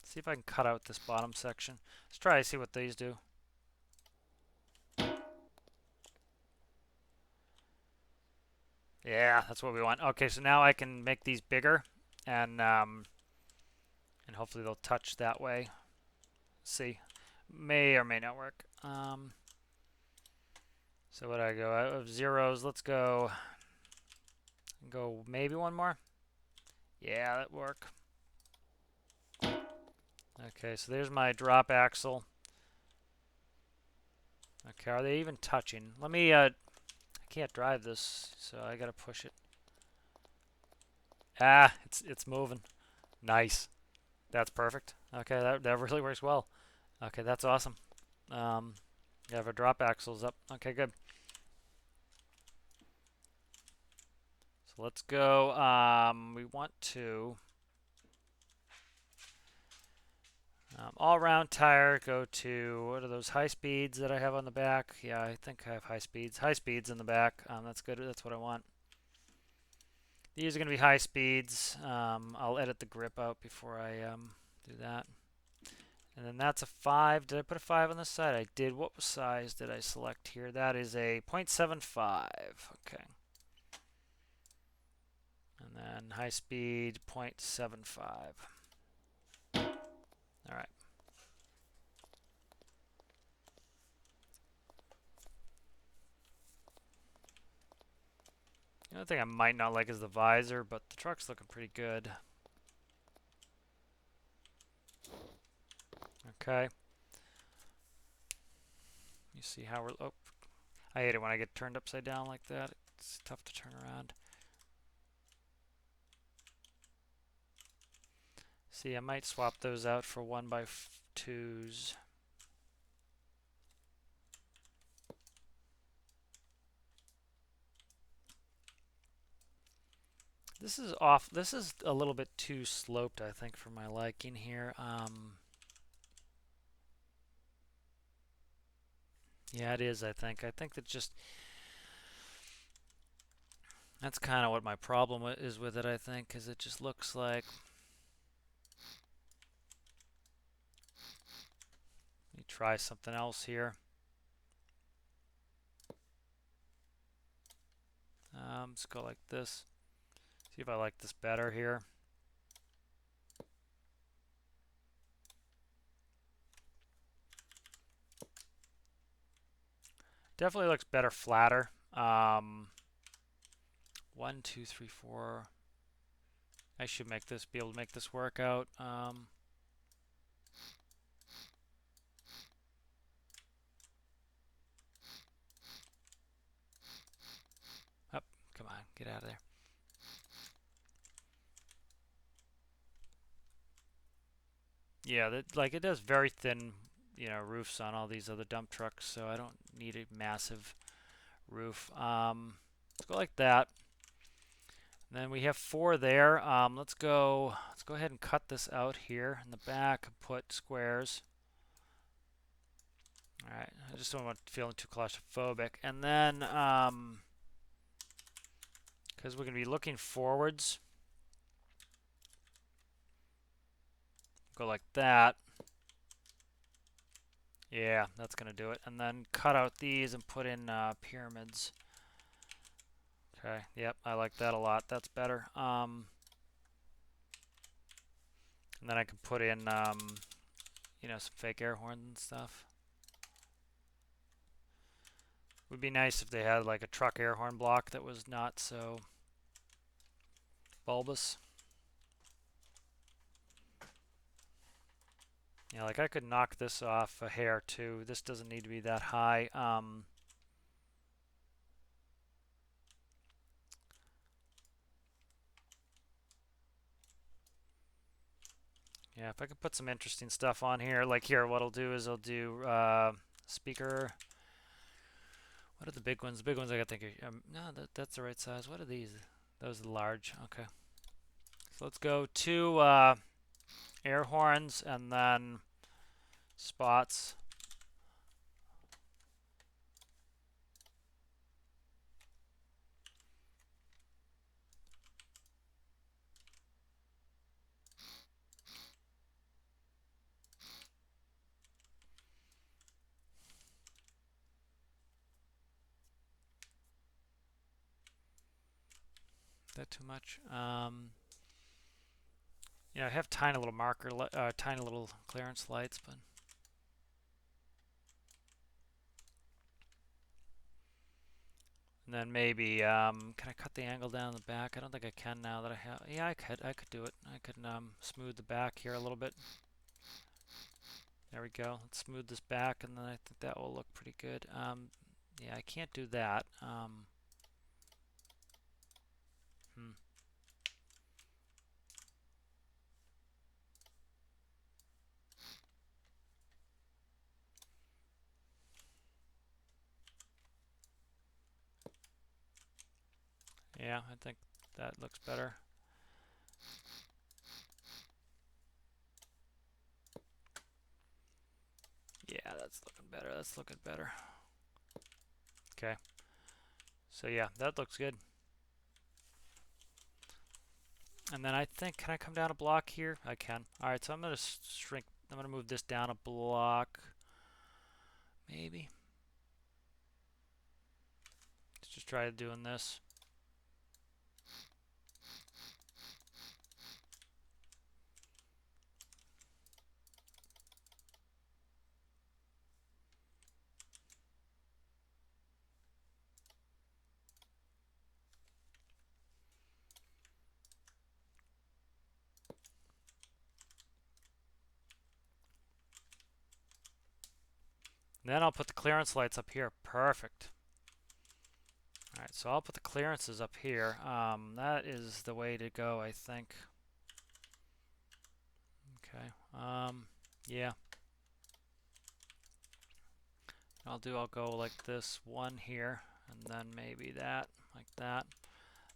See if I can cut out this bottom section. Let's try to see what these do. Yeah, that's what we want. Okay, so now I can make these bigger, and hopefully they'll touch that way. See, may or may not work. So what do I go out of zeros? Let's go maybe one more. Yeah, that work. Okay, so there's my drop axle. Okay, are they even touching? Let me, I can't drive this, so I gotta push it. Ah, it's moving. Nice. That's perfect. Okay, that really works well. Okay, that's awesome. Yeah, our drop axle's up. Okay, good. So let's go. We want to all-round tire. Go to, what are those high speeds that I have on the back? Yeah, I think I have high speeds. High speeds in the back. That's good. That's what I want. These are going to be high speeds. I'll edit the grip out before I do that. And then that's a 5. Did I put a 5 on this side? I did. What size did I select here? That is a 0.75. Okay. And then high speed 0.75. All right. The only thing I might not like is the visor, but the truck's looking pretty good. Okay. You see how we're... Oh, I hate it when I get turned upside down like that. It's tough to turn around. See, I might swap those out for 1x2s. This is off. This is a little bit too sloped, I think, for my liking here. Yeah, it is, I think. I think that just... That's kind of what my problem is with it, I think, because it just looks like... Let me try something else here. Let's go like this. See if I like this better here. Definitely looks better flatter. 1, 2, 3, 4. I should be able to make this work out. Oh, come on, get out of there. Yeah, like it does very thin, roofs on all these other dump trucks, so I don't need a massive roof. Let's go like that. And then we have 4 there. Let's go ahead and cut this out here in the back and put squares. All right, I just don't want feeling too claustrophobic. And then, because we're going to be looking forwards, go like that. Yeah, that's going to do it. And then cut out these and put in pyramids. Okay, yep, I like that a lot. That's better. And then I can put in, some fake air horns and stuff. Would be nice if they had like a truck air horn block that was not so bulbous. Yeah, like I could knock this off a hair too. This doesn't need to be that high. Yeah, if I could put some interesting stuff on here, like here, what I'll do is I'll do speaker. What are the big ones? The big ones I gotta think of. No, that's the right size. What are these? Those are large. Okay. So let's go to air horns and then spots. Is that too much? Yeah, I have tiny little tiny little clearance lights, but and then maybe can I cut the angle down the back? I don't think I can now that I have. Yeah, I could. I could do it. I could smooth the back here a little bit. There we go. Let's smooth this back, and then I think that will look pretty good. Yeah, I can't do that. Hmm. Yeah, I think that looks better. Yeah, that's looking better. That's looking better. Okay. So yeah, that looks good. And then I think, can I come down a block here? I can. All right, so I'm going to shrink. I'm going to move this down a block. Maybe. Let's just try doing this. Then I'll put the clearance lights up here. Perfect. All right, so I'll put the clearances up here. That is the way to go, I think. Okay. Yeah. I'll go like this one here, and then maybe that, like that.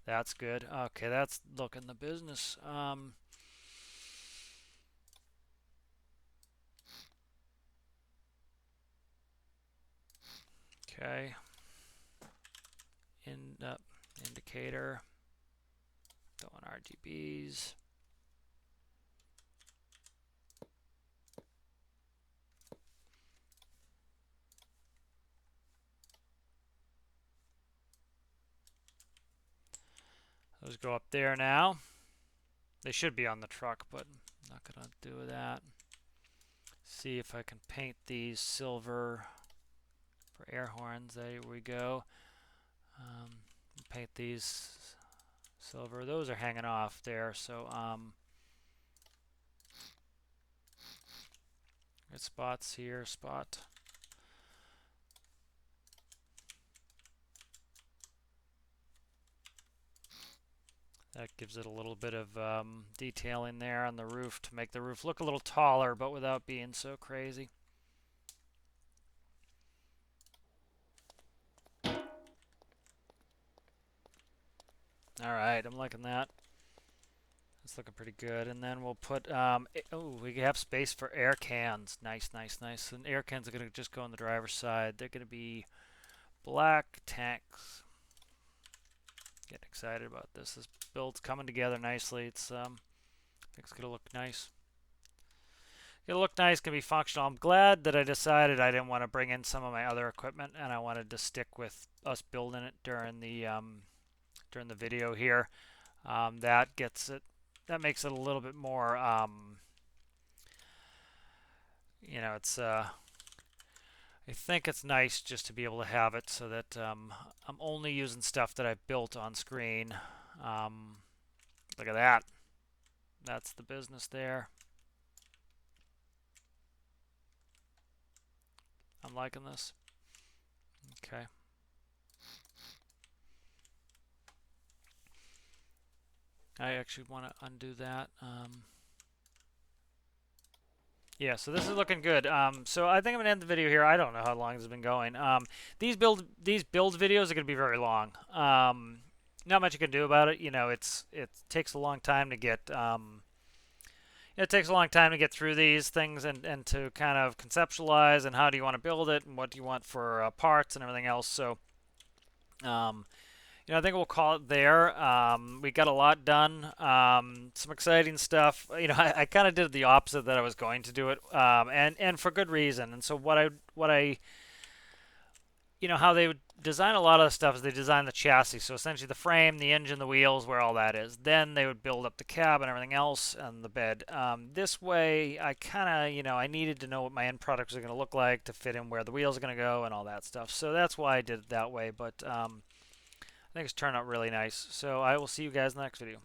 That's good. Okay, that's looking the business. Okay. Indicator. Going RGBs. Those go up there now. They should be on the truck, but I'm not gonna do that. See if I can paint these silver for air horns. There we go. Paint these silver. Those are hanging off there, so good spots here. Spot. That gives it a little bit of detailing there on the roof to make the roof look a little taller, but without being so crazy. All right, I'm liking that. That's looking pretty good. And then we'll put, oh, we have space for air cans. Nice, nice, nice. And air cans are going to just go on the driver's side. They're going to be black tanks. Getting excited about this. This build's coming together nicely. I think it's going to look nice. It'll look nice, can be functional. I'm glad that I decided I didn't want to bring in some of my other equipment, and I wanted to stick with us building it during the video here. That gets it. That makes it a little bit more. It's. I think it's nice just to be able to have it so that I'm only using stuff that I built on screen. Look at that. That's the business there. I'm liking this. Okay. I actually want to undo that. Yeah, so this is looking good. So I think I'm gonna end the video here. I don't know how long this has been going. These build videos are gonna be very long. Not much you can do about it. You know, it takes a long time to get it takes a long time to get through these things and to kind of conceptualize and how do you want to build it and what do you want for parts and everything else. So, you know, I think we'll call it there. We got a lot done. Some exciting stuff. You know, I kind of did the opposite that I was going to do it, and for good reason. And so what I you know, how they would design a lot of the stuff is they design the chassis. So essentially the frame, the engine, the wheels, where all that is. Then they would build up the cab and everything else and the bed. This way, I kind of, you know, I needed to know what my end products are going to look like to fit in where the wheels are going to go and all that stuff. So that's why I did it that way. But I think it's turned out really nice. So I will see you guys in the next video.